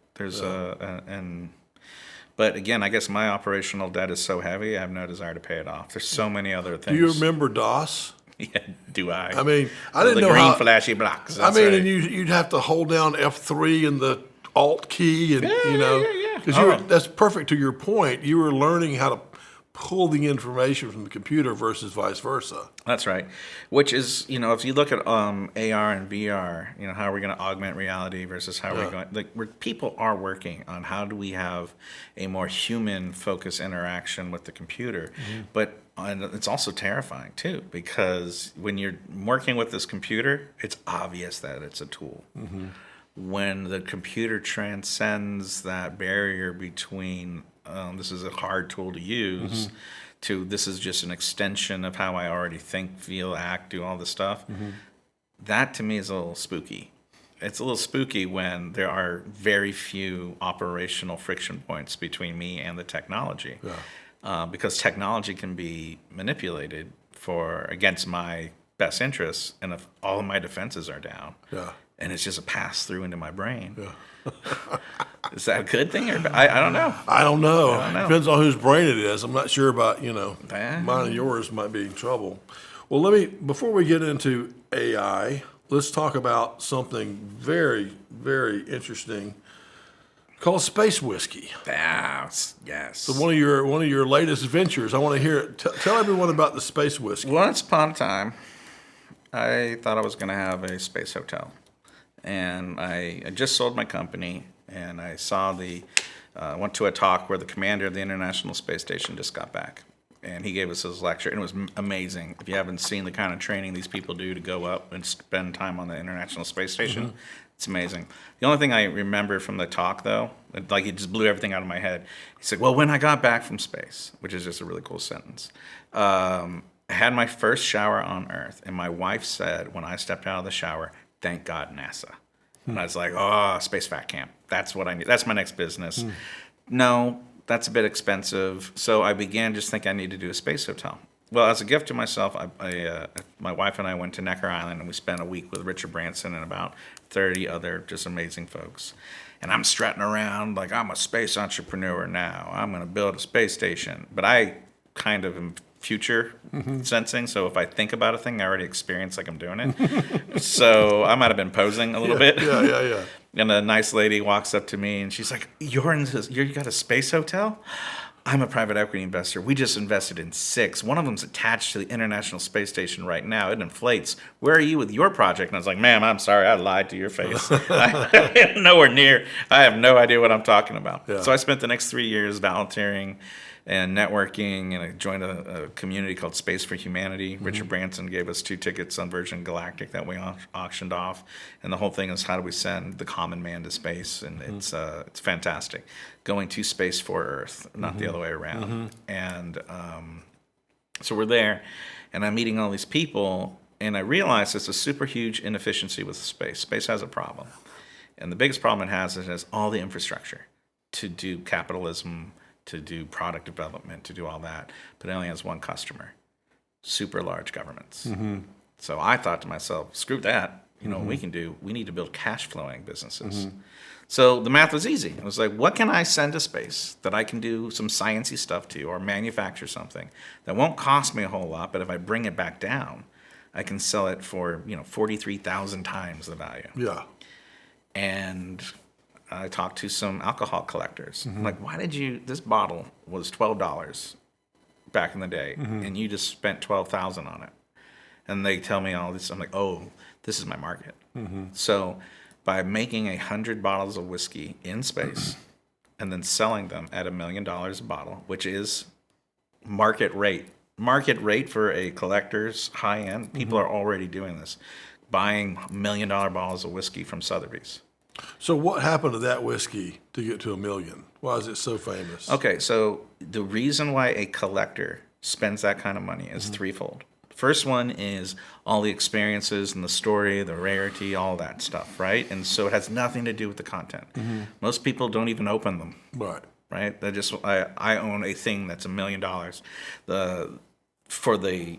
But again, I guess my operational debt is so heavy, I have no desire to pay it off. There's so many other things. Do you remember DOS? Yeah, do I? I mean, I didn't know the green how. Flashy blocks. I mean, and you'd have to hold down F3 and the Alt key, and because that's perfect to your point. You were learning how to pull the information from the computer versus vice versa. That's right. Which is, if you look at AR and VR, how are we going to augment reality versus how are we going, people are working on how do we have a more human focused interaction with the computer. But it's also terrifying too, because when you're working with this computer, it's obvious that it's a tool. When the computer transcends that barrier between this is a hard tool to use, to this is just an extension of how I already think, feel, act, do all this stuff. That to me is a little spooky. It's a little spooky when there are very few operational friction points between me and the technology. Because technology can be manipulated against my best interests, and if all of my defenses are down, and it's just a pass through into my brain. Is that a good thing? Or I don't know. I don't know. Depends on whose brain it is. I'm not sure about, mine and yours might be in trouble. Well, before we get into AI, let's talk about something very, very interesting called space whiskey. Yes. So one of your latest ventures. I want to hear it. Tell everyone about the space whiskey. Once upon a time, I thought I was going to have a space hotel. And I just sold my company, and I saw went to a talk where the commander of the International Space Station just got back. And he gave us his lecture, and it was amazing. If you haven't seen the kind of training these people do to go up and spend time on the International Space Station, it's amazing. The only thing I remember from the talk, though, like he just blew everything out of my head. He said, well, when I got back from space, which is just a really cool sentence, I had my first shower on Earth, and my wife said when I stepped out of the shower, thank God, NASA. And I was like, space fat camp. That's what I need. That's my next business. No, that's a bit expensive. So I began just thinking I need to do a space hotel. Well, as a gift to myself, my wife and I went to Necker Island, and we spent a week with Richard Branson and about 30 other just amazing folks. And I'm strutting around like I'm a space entrepreneur now. I'm going to build a space station. But I kind of am future sensing, so if I think about a thing, I already experience like I'm doing it. So I might have been posing a little bit. Yeah. And a nice lady walks up to me and she's like, you got a space hotel? I'm a private equity investor. We just invested in 6. One of them's attached to the International Space Station right now. It inflates. Where are you with your project? And I was like, ma'am, I'm sorry. I lied to your face. I'm nowhere near. I have no idea what I'm talking about. So I spent the next 3 years volunteering and networking, and I joined a community called Space for Humanity. Richard Branson gave us 2 tickets on Virgin Galactic that we auctioned off, and the whole thing is how do we send the common man to space, and it's fantastic, going to space for Earth, not the other way around. And so we're there, and I'm meeting all these people, and I realize there's a super huge inefficiency with space. Space has a problem, and the biggest problem it has is it has all the infrastructure to do capitalism, to do product development, to do all that, but it only has one customer, super large governments. So I thought to myself, screw that. You know what we can do? We need to build cash flowing businesses. So the math was easy. It was like, what can I send to space that I can do some sciencey stuff to, or manufacture something that won't cost me a whole lot, but if I bring it back down, I can sell it for 43,000 times the value. Yeah. And I talked to some alcohol collectors. I'm like, why did you? This bottle was $12 back in the day, and you just spent $12,000 on it. And they tell me all this. I'm like, oh, this is my market. So by making 100 bottles of whiskey in space and then selling them at $1 million a bottle, which is market rate for a collector's high end, people are already doing this, buying $1 million bottles of whiskey from Sotheby's. So what happened to that whiskey to get to $1 million? Why is it so famous? Okay, so the reason why a collector spends that kind of money is threefold. First one is all the experiences and the story, the rarity, all that stuff, right? And so it has nothing to do with the content. Most people don't even open them. Right? They just I own a thing that's $1 million. For the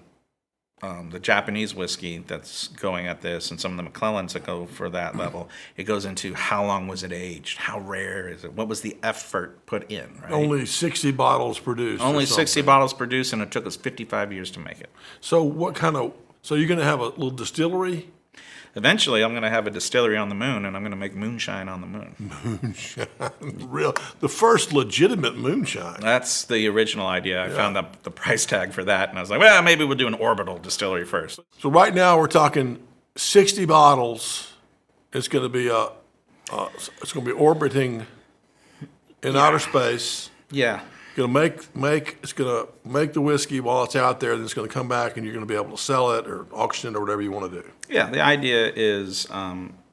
Japanese whiskey that's going at this, and some of the McClellans that go for that level, it goes into how long was it aged, how rare is it, what was the effort put in, right? Only 60 bottles produced. Only 60 bottles produced, and it took us 55 years to make it. So so you're going to have a little distillery? Eventually, I'm going to have a distillery on the moon, and I'm going to make moonshine on the moon. Moonshine. The first legitimate moonshine. That's the original idea. I found out the price tag for that, and I was like, well, maybe we'll do an orbital distillery first. So right now we're talking 60 bottles. It's going to be orbiting in outer space. Yeah. It's going to make the whiskey while it's out there, then it's going to come back and you're going to be able to sell it or auction it or whatever you want to do. Yeah, the idea is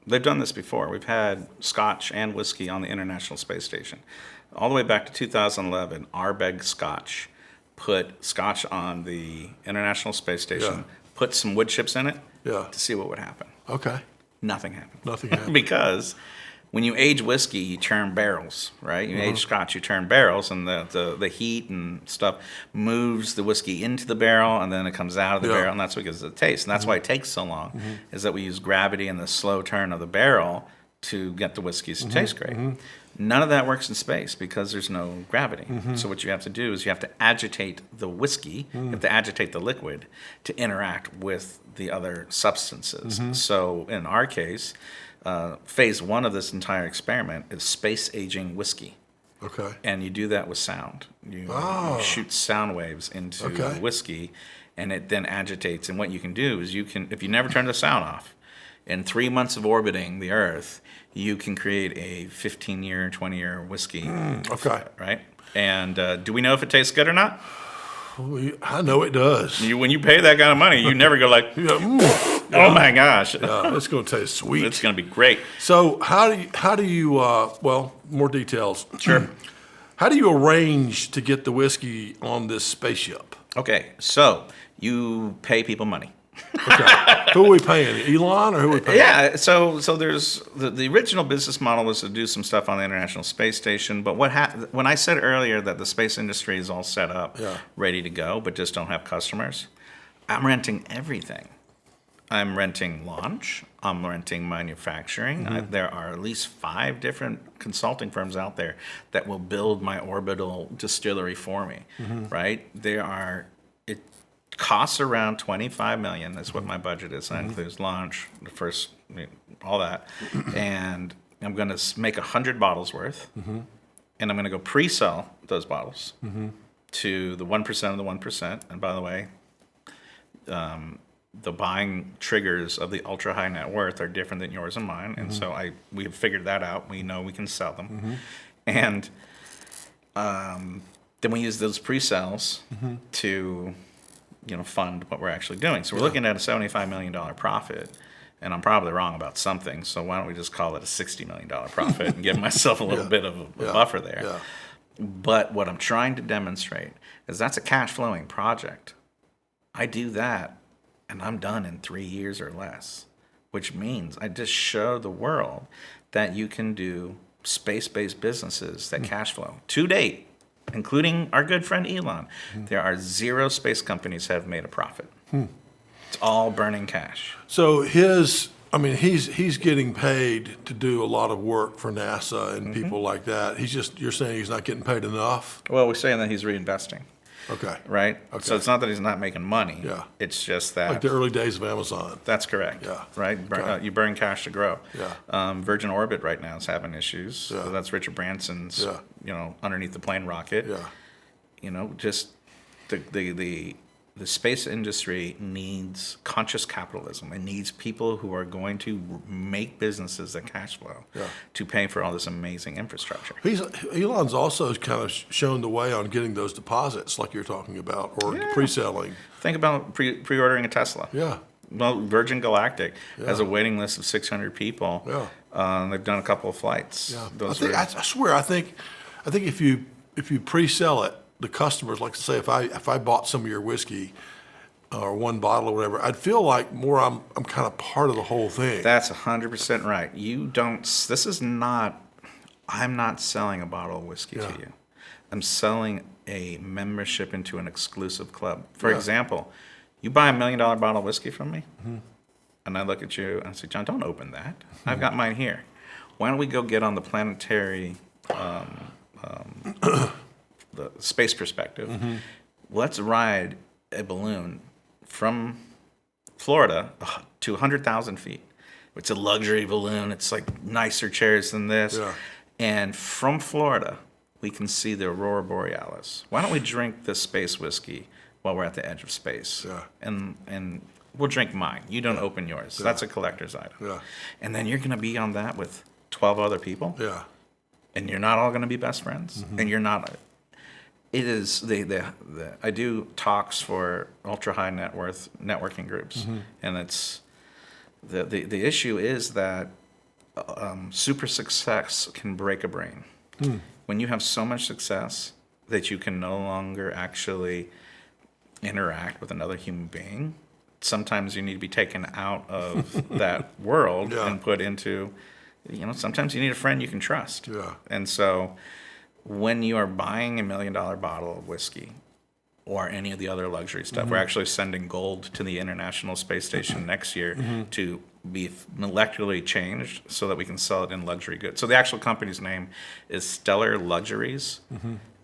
they've done this before. We've had scotch and whiskey on the International Space Station. All the way back to 2011, Ardbeg Scotch put scotch on the International Space Station, put some wood chips in it to see what would happen. Okay. Nothing happened. Nothing happened. Because when you age whiskey, you turn barrels, right? You age scotch, you turn barrels, and the heat and stuff moves the whiskey into the barrel, and then it comes out of the barrel, and that's what gives it a taste. And that's why it takes so long, is that we use gravity and the slow turn of the barrel to get the whiskeys to taste great. None of that works in space because there's no gravity. So what you have to do is you have to agitate the whiskey, you have to agitate the liquid to interact with the other substances. So in our case, phase one of this entire experiment is space aging whiskey. Okay. And you do that with sound. You shoot sound waves into the whiskey, and it then agitates. And what you can do is if you never turn the sound off, in 3 months of orbiting the Earth, you can create a 15-year, 20-year whiskey. Okay. Right? And do we know if it tastes good or not? I know it does. When you pay that kind of money, you never go like, oh my gosh. It's going to taste sweet. It's going to be great. So how do you more details. Sure. How do you arrange to get the whiskey on this spaceship? Okay, so you pay people money. Okay. Who are we paying? Elon or who are we paying? Yeah, so there's the original business model was to do some stuff on the International Space Station, but when I said earlier that the space industry is all set up, ready to go, but just don't have customers, I'm renting everything. I'm renting launch. I'm renting manufacturing. There are at least 5 different consulting firms out there that will build my orbital distillery for me, right? It costs around $25 million. That's what my budget is. That includes launch, the first, all that. And I'm going to make 100 bottles worth, and I'm going to go pre-sell those bottles to the 1% of the 1%. And by the way, the buying triggers of the ultra high net worth are different than yours and mine, and so we have figured that out. We know we can sell them, and Then we use those pre-sales to, fund what we're actually doing. So we're looking at a $75 million profit, and I'm probably wrong about something. So why don't we just call it a $60 million profit and give myself a little bit of a buffer there? Yeah. But what I'm trying to demonstrate is that's a cash flowing project. I do that, and I'm done in 3 years or less, which means I just show the world that you can do space-based businesses that cash flow. To date, including our good friend Elon, there are 0 space companies that have made a profit. It's all burning cash. So he's getting paid to do a lot of work for NASA and people like that. You're saying he's not getting paid enough? Well, we're saying that he's reinvesting. Okay. Right? Okay. So it's not that he's not making money. Yeah. It's just that. Like the early days of Amazon. That's correct. Yeah. Right? You burn cash to grow. Yeah. Virgin Orbit right now is having issues. Yeah. So that's Richard Branson's, Yeah. underneath the plane rocket. Yeah. Just the space industry needs conscious capitalism. It needs people who are going to make businesses that cash flow to pay for all this amazing infrastructure. Elon's also kind of shown the way on getting those deposits like you're talking about, or pre-selling. Think about pre-ordering a Tesla. Yeah. Well, Virgin Galactic has a waiting list of 600 people. Yeah. They've done a couple of flights. Yeah. I swear, I think if you pre-sell it, the customers, like say if I bought some of your whiskey or one bottle or whatever, I'd feel like more I'm kind of part of the whole thing. That's 100% right. I'm not selling a bottle of whiskey to you. I'm selling a membership into an exclusive club. For example, you buy $1 million bottle of whiskey from me, and I look at you and I say, John, don't open that. I've got mine here. Why don't we go get on the planetary the space perspective. Let's ride a balloon from Florida to 100,000 feet. It's a luxury balloon. It's like nicer chairs than this. Yeah. And from Florida, we can see the Aurora Borealis. Why don't we drink this space whiskey while we're at the edge of space? Yeah. And we'll drink mine. You don't open yours. That's a collector's item. Yeah. And then you're going to be on that with 12 other people. Yeah. And you're not all going to be best friends. And you're not... It is I do talks for ultra high net worth networking groups, and it's the issue is that super success can break a brain. When you have so much success that you can no longer actually interact with another human being, sometimes you need to be taken out of that world and put into, sometimes you need a friend you can trust. Yeah. And so when you are buying $1 million bottle of whiskey or any of the other luxury stuff, we're actually sending gold to the International Space Station next year to be molecularly changed so that we can sell it in luxury goods. So the actual company's name is Stellar Luxuries,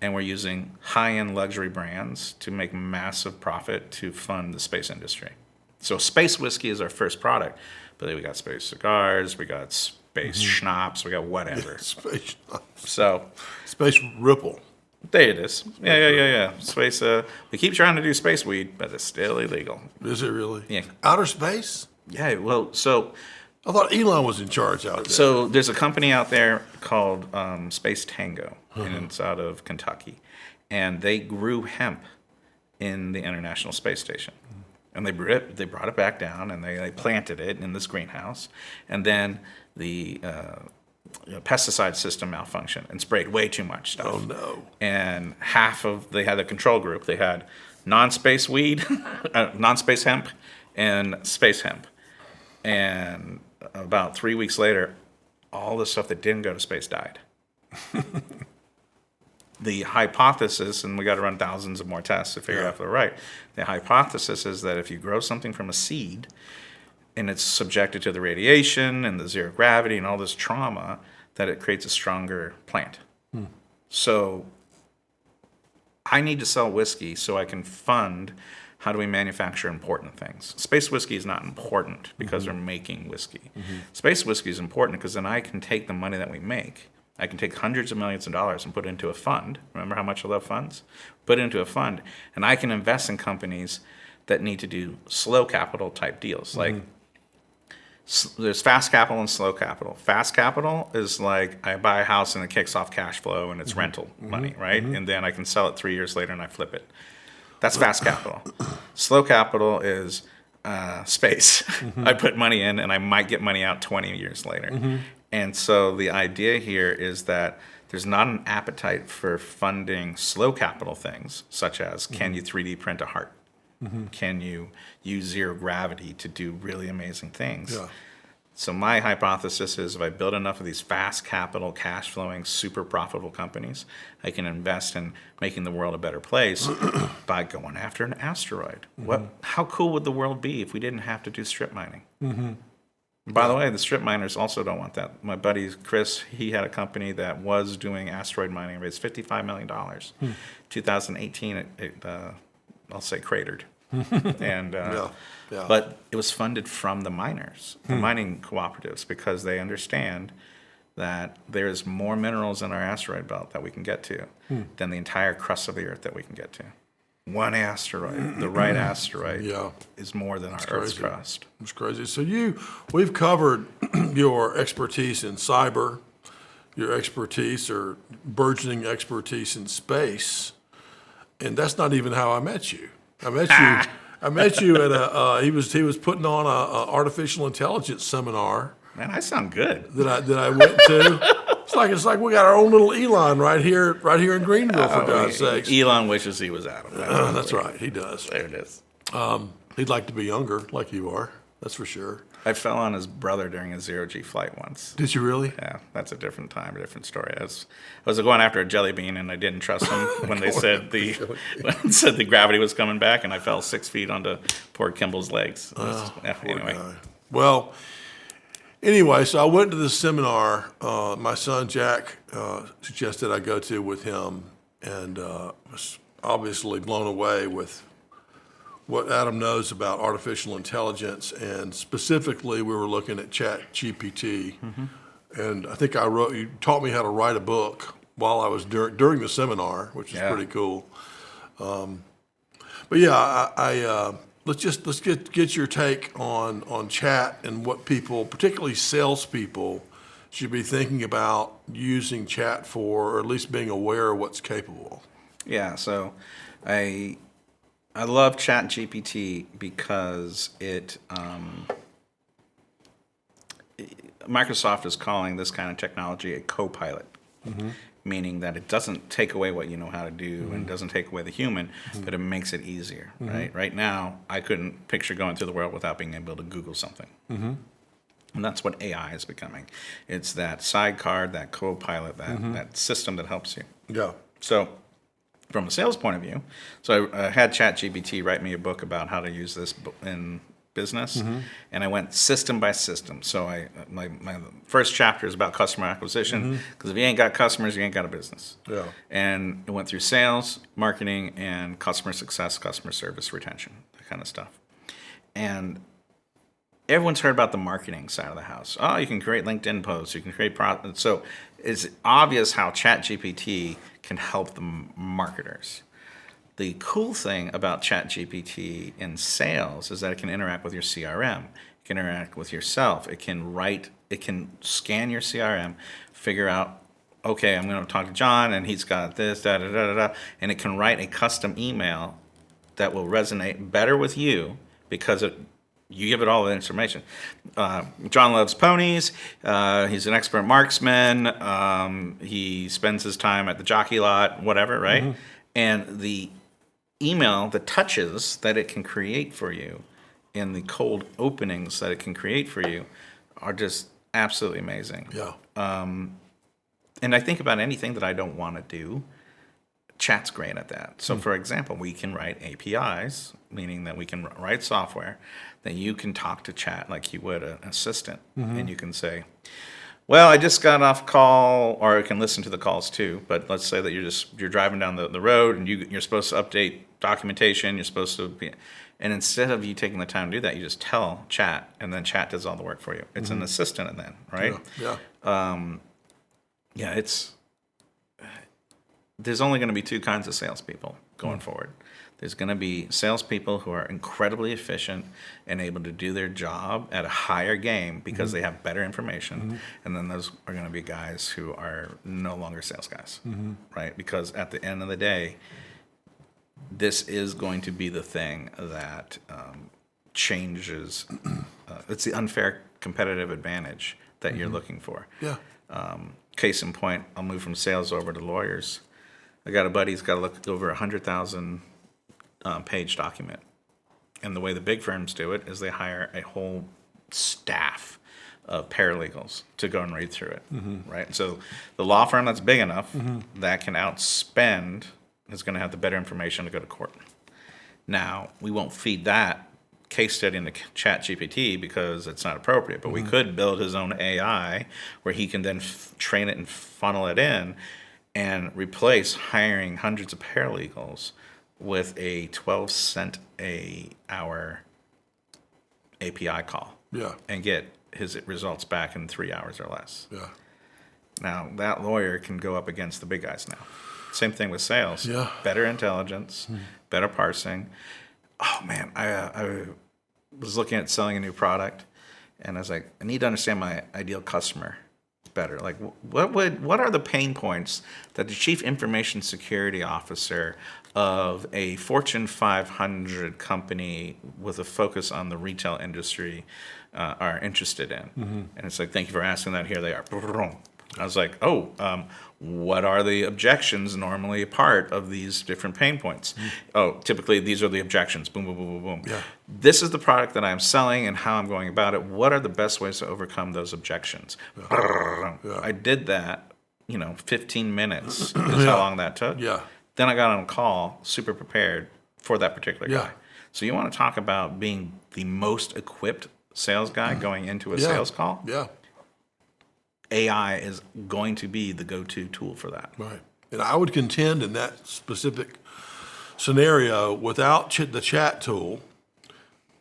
and we're using high-end luxury brands to make massive profit to fund the space industry. So space whiskey is our first product, but then we got space cigars, we got space schnapps, we got whatever. Space. So Space Ripple. there it is. Yeah. Space. We keep trying to do space weed, but it's still illegal. Is it really? Yeah. Outer space? Yeah. Well, so I thought Elon was in charge out there. So there's a company out there called Space Tango, and it's out of Kentucky, and they grew hemp in the International Space Station, and they brought it back down, and they planted it in this greenhouse, and then the pesticide system malfunctioned and sprayed way too much stuff. Oh no! And they had a control group. They had non-space weed, non-space hemp, and space hemp, and about 3 weeks later, all the stuff that didn't go to space died. The hypothesis, and we got to run thousands of more tests to figure out if they're right. The hypothesis is that if you grow something from a seed and it's subjected to the radiation and the zero gravity and all this trauma, that it creates a stronger plant. So I need to sell whiskey so I can fund how do we manufacture important things. Space whiskey is not important because we're making whiskey. Space whiskey is important because then I can take the money that we make, I can take hundreds of millions of dollars and put it into a fund. Remember how much I love funds? Put it into a fund, and I can invest in companies that need to do slow capital type deals. Like There's fast capital and slow capital. Fast capital is like I buy a house and it kicks off cash flow and it's rental money, right? And then I can sell it 3 years later and I flip it. That's fast capital. Slow capital is space. I put money in and I might get money out 20 years later. And so the idea here is that there's not an appetite for funding slow capital things, such as can you 3D print a heart? Can you use zero gravity to do really amazing things? Yeah. So my hypothesis is if I build enough of these fast capital, cash flowing, super profitable companies, I can invest in making the world a better place by going after an asteroid. How cool would the world be if we didn't have to do strip mining? By the way, the strip miners also don't want that. My buddy Chris, he had a company that was doing asteroid mining, raised $55 million. 2018, I'll say cratered. And but it was funded from the miners, the mining cooperatives, because they understand that there's more minerals in our asteroid belt that we can get to than the entire crust of the Earth that we can get to. One asteroid, the right asteroid, is more than our Earth's crust. It's crazy. So we've covered your expertise in cyber, your expertise or burgeoning expertise in space, and that's not even how I met you. I met you at a he was putting on a artificial intelligence seminar. Man, I sound good. That I went to. It's like we got our own little Elon right here in Greenville, for God's sakes. Elon wishes he was Adam. That's right, he does. There it is. He'd like to be younger, like you are. That's for sure. I fell on his brother during a zero-G flight once. Did you really? Yeah, that's a different time, a different story. I was going after a jelly bean, and I didn't trust him when they said the gravity was coming back, and I fell 6 feet onto poor Kimball's legs. Anyway. Well, anyway, so I went to this seminar. My son Jack suggested I go to with him, and was obviously blown away with what Adam knows about artificial intelligence, and specifically we were looking at Chat GPT. And I think you taught me how to write a book while I was during the seminar, which is pretty cool. But yeah, let's get your take on chat and what people, particularly salespeople, should be thinking about using chat for, or at least being aware of what's capable. Yeah, so I love Chat GPT because Microsoft is calling this kind of technology a co-pilot, meaning that it doesn't take away what you know how to do and doesn't take away the human, but it makes it easier, right? Right now, I couldn't picture going through the world without being able to Google something. And that's what AI is becoming. It's that sidecar, that co-pilot, that system that helps you. Yeah. So from a sales point of view, so I had ChatGPT write me a book about how to use this in business, and I went system by system. So my first chapter is about customer acquisition, because if you ain't got customers, you ain't got a business. Yeah. And it went through sales, marketing, and customer success, customer service, retention, that kind of stuff. And everyone's heard about the marketing side of the house. Oh, you can create LinkedIn posts, you can create so it's obvious how ChatGPT can help the marketers. The cool thing about ChatGPT in sales is that it can interact with your CRM. It can interact with yourself. It can scan your CRM, figure out, okay, I'm going to talk to John, and he's got this, and it can write a custom email that will resonate better with you because you give it all the information. John loves ponies. He's an expert marksman. He spends his time at the jockey lot, whatever, right? And the email, the touches that it can create for you and the cold openings that it can create for you are just absolutely amazing. Yeah. And I think about anything that I don't want to do, Chat's great at that. So, for example, we can write APIs, meaning that we can write software that you can talk to Chat like you would an assistant. And you can say, well, I just got off call, or it can listen to the calls too. But let's say that you're driving down the road and you're supposed to update documentation. You're supposed to be, and instead of you taking the time to do that, you just tell Chat, and then Chat does all the work for you. It's an assistant, and then right. It's. There's only going to be two kinds of salespeople: going forward. There's going to be salespeople who are incredibly efficient and able to do their job at a higher game because they have better information. And then those are going to be guys who are no longer sales guys, right? Because at the end of the day, this is going to be the thing that changes. It's the unfair competitive advantage that you're looking for. Yeah. Case in point, I'll move from sales over to lawyers. I got a buddy who's got to look over 100,000 page document. And the way the big firms do it is they hire a whole staff of paralegals to go and read through it, right? So the law firm that's big enough that can outspend is going to have the better information to go to court. Now, we won't feed that case study into ChatGPT because it's not appropriate, but we could build his own AI where he can then train it and funnel it in and replace hiring hundreds of paralegals with a 12-cent a hour API call. Yeah. And get his results back in 3 hours or less. Yeah. Now, that lawyer can go up against the big guys now. Same thing with sales. Yeah. Better intelligence, better parsing. Oh, man, I was looking at selling a new product, and I was like, I need to understand my ideal customer better. Like, what are the pain points that the chief information security officer of a Fortune 500 company with a focus on the retail industry are interested in? And it's like, thank you for asking that. Here they are. I was like, what are the objections normally a part of these different pain points? Oh, typically these are the objections. Boom, boom, boom, boom, boom. Yeah. This is the product that I'm selling and how I'm going about it. What are the best ways to overcome those objections? Yeah. I did that, 15 minutes is how long that took. Yeah. Then I got on a call, super prepared for that particular Yeah. guy. So you want to talk about being the most equipped sales guy going into a sales call? Yeah. AI is going to be the go-to tool for that. Right. And I would contend in that specific scenario, without the chat tool,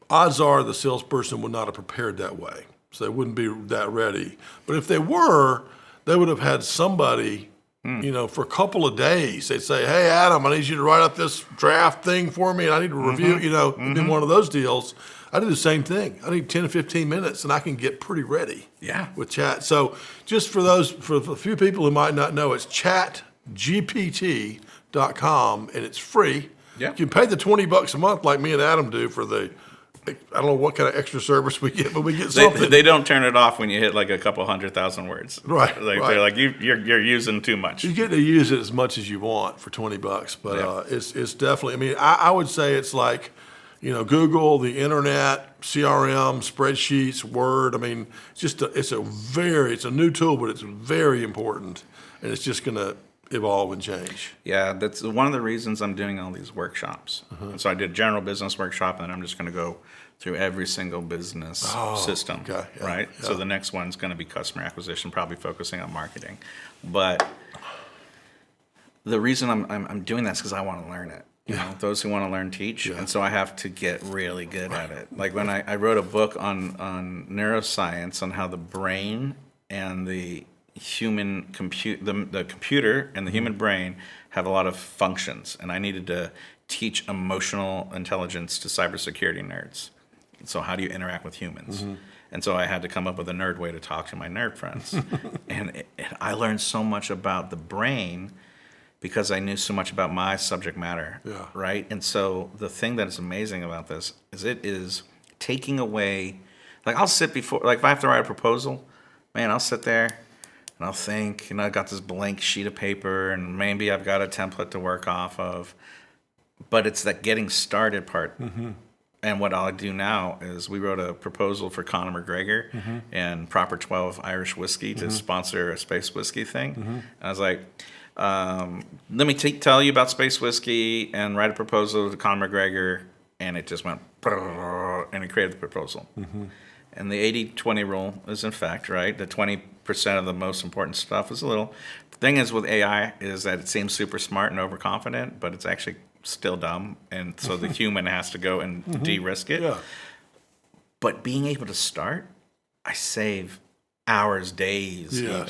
odds are the salesperson would not have prepared that way. So they wouldn't be that ready. But if they were, they would have had somebody, for a couple of days. They'd say, hey, Adam, I need you to write up this draft thing for me, and I need to review, it'd be one of those deals. I do the same thing. I need 10 to 15 minutes, and I can get pretty ready with chat. So just for a few people who might not know, it's chatgpt.com, and it's free. Yeah. You can pay the $20 a month like me and Adam do for the, I don't know what kind of extra service we get, but we get something. They don't turn it off when you hit like a couple 100,000 words. Right. They're like, you're using too much. You get to use it as much as you want for $20, but it's definitely, I would say it's like, Google, the internet, CRM, spreadsheets, Word. It's a new tool, but it's very important, and it's just going to evolve and change. Yeah, that's one of the reasons I'm doing all these workshops. And so I did a general business workshop, and then I'm just going to go through every single business system, okay, yeah, right? yeah. So the next one's going to be customer acquisition, probably focusing on marketing. But the reason I'm doing that is because I want to learn it. Those who want to learn teach, and so I have to get really good at it. Like when I wrote a book on neuroscience on how the brain and the human the computer and the human brain have a lot of functions, and I needed to teach emotional intelligence to cybersecurity nerds. So how do you interact with humans? And so I had to come up with a nerd way to talk to my nerd friends, and I learned so much about the brain because I knew so much about my subject matter, right? And so the thing that is amazing about this is it is taking away, like I'll sit before, like if I have to write a proposal, man, I'll sit there and I'll think, I've got this blank sheet of paper and maybe I've got a template to work off of, but it's that getting started part. And what I'll do now is we wrote a proposal for Conor McGregor and Proper 12 Irish whiskey to sponsor a space whiskey thing. And I was like, let me tell you about space whiskey and write a proposal to Conor McGregor, and it just went, and it created the proposal. And the 80-20 rule is in fact, right? The 20% of the most important stuff is a little. The thing is with AI is that it seems super smart and overconfident, but it's actually still dumb, and so the human has to go and de-risk it. Yeah. But being able to start, I save hours, days even,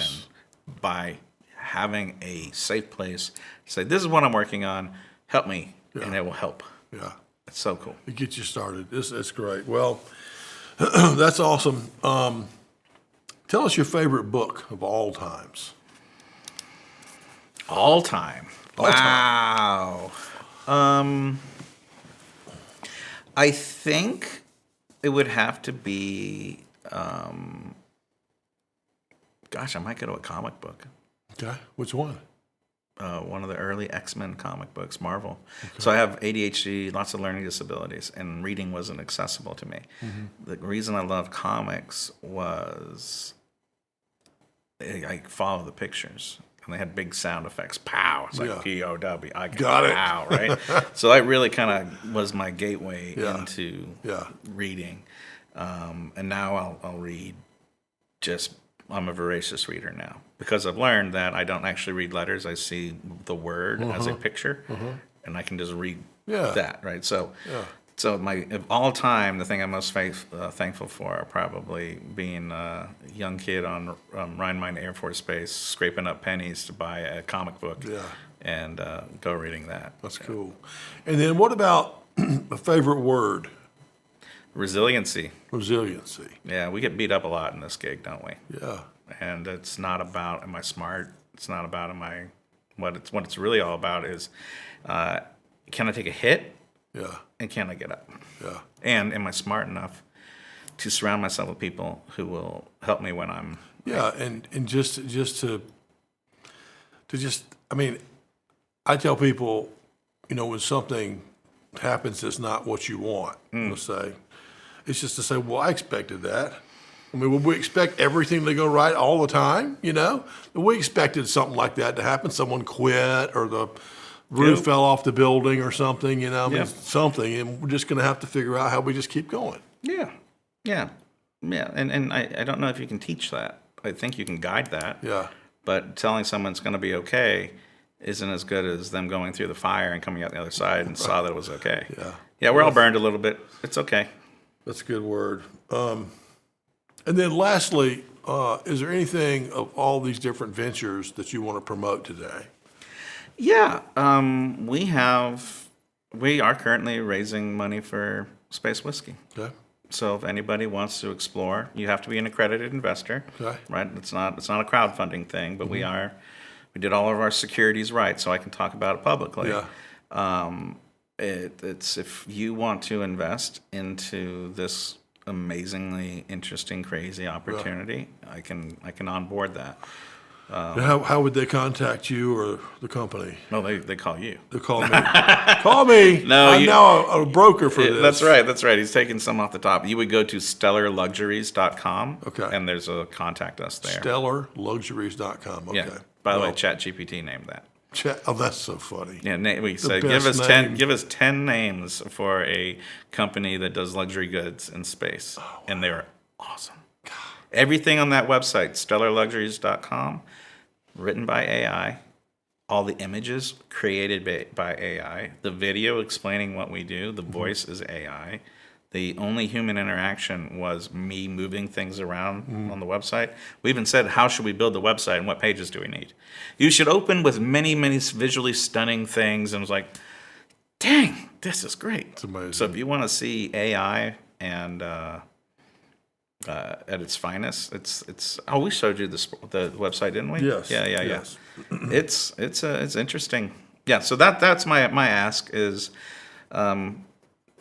by having a safe place to say, this is what I'm working on, help me and it will help. Yeah. It's so cool. It gets you started. It's great. Well, that's awesome. Tell us your favorite book of all times. All time. Wow. I think it would have to be. Gosh, I might go to a comic book. Okay. Which one? One of the early X-Men comic books, Marvel. Okay. So I have ADHD, lots of learning disabilities, and reading wasn't accessible to me. Mm-hmm. The reason I love comics was I follow the pictures, and they had big sound effects. Pow! It's like P-O-W. I got it. Pow, right? So that really kind of was my gateway into reading. And now I'll read just. I'm a voracious reader now because I've learned that I don't actually read letters. I see the word as a picture, and I can just read that, right? So, my of all time, the thing I'm most thankful for are probably being a young kid on Rhine-Main Air Force Base, scraping up pennies to buy a comic book, and go reading that. That's cool. And then what about a favorite word? Resiliency. Resiliency. Yeah, we get beat up a lot in this gig, don't we? Yeah. And it's not about am I smart? It's not about what it's really all about is can I take a hit? Yeah. And can I get up? Yeah. And am I smart enough to surround myself with people who will help me when I'm and just to I mean, I tell people, when something happens that's not what you want, let's say, it's just to say, well, I expected that. I mean, would we expect everything to go right all the time? We expected something like that to happen. Someone quit or the roof fell off the building or something, something. And we're just going to have to figure out how we just keep going. Yeah. And I don't know if you can teach that. I think you can guide that. Yeah. But telling someone it's going to be okay isn't as good as them going through the fire and coming out the other side and saw that it was okay. Yeah. Yeah, we're all burned a little bit. It's okay. That's a good word. And then lastly, is there anything of all these different ventures that you want to promote today? Yeah. We are currently raising money for Space Whiskey. Okay. So if anybody wants to explore, you have to be an accredited investor. Okay. Right? It's not a crowdfunding thing, but we did all of our securities right, so I can talk about it publicly. Yeah. It's if you want to invest into this amazingly interesting, crazy opportunity, I can onboard that. How would they contact you or the company? No, they call you. They call me. Call me. No, I'm now a broker for this. That's right. He's taking some off the top. You would go to stellarluxuries.com. Okay. And there's a contact us there. Stellarluxuries.com. Okay. Yeah. By the way, ChatGPT named that. Oh, that's so funny. Yeah, we said give us 10 names for a company that does luxury goods in space, and they were awesome. God. Everything on that website, stellarluxuries.com, written by AI, all the images created by AI, the video explaining what we do, the voice is AI. The only human interaction was me moving things around on the website. We even said, how should we build the website and what pages do we need? You should open with many, many visually stunning things. And it was like, dang, this is great. It's amazing. So if you want to see AI and at its finest, it's. Oh, we showed you the website, didn't we? Yes. Yeah. It's interesting. Yeah. So that's my ask is.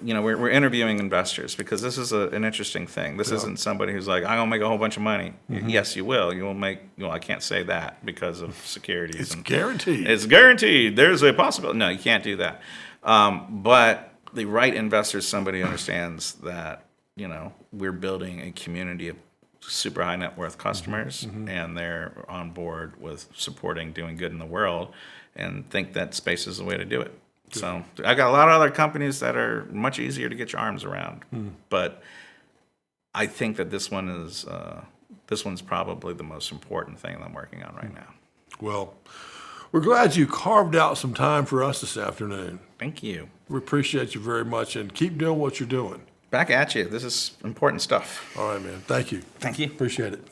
We're interviewing investors because this is an interesting thing. This isn't somebody who's like, I'm going to make a whole bunch of money. Yes, you will. You will make, I can't say that because of securities. It's guaranteed. It's guaranteed. There's a possibility. No, you can't do that. But the right investor is somebody who understands that, we're building a community of super high net worth customers and they're on board with supporting doing good in the world and think that space is the way to do it. So I got a lot of other companies that are much easier to get your arms around, but I think that this one's probably the most important thing that I'm working on right now. Well, we're glad you carved out some time for us this afternoon. Thank you. We appreciate you very much, and keep doing what you're doing. Back at you. This is important stuff. All right, man. Thank you. Thank you. Appreciate it.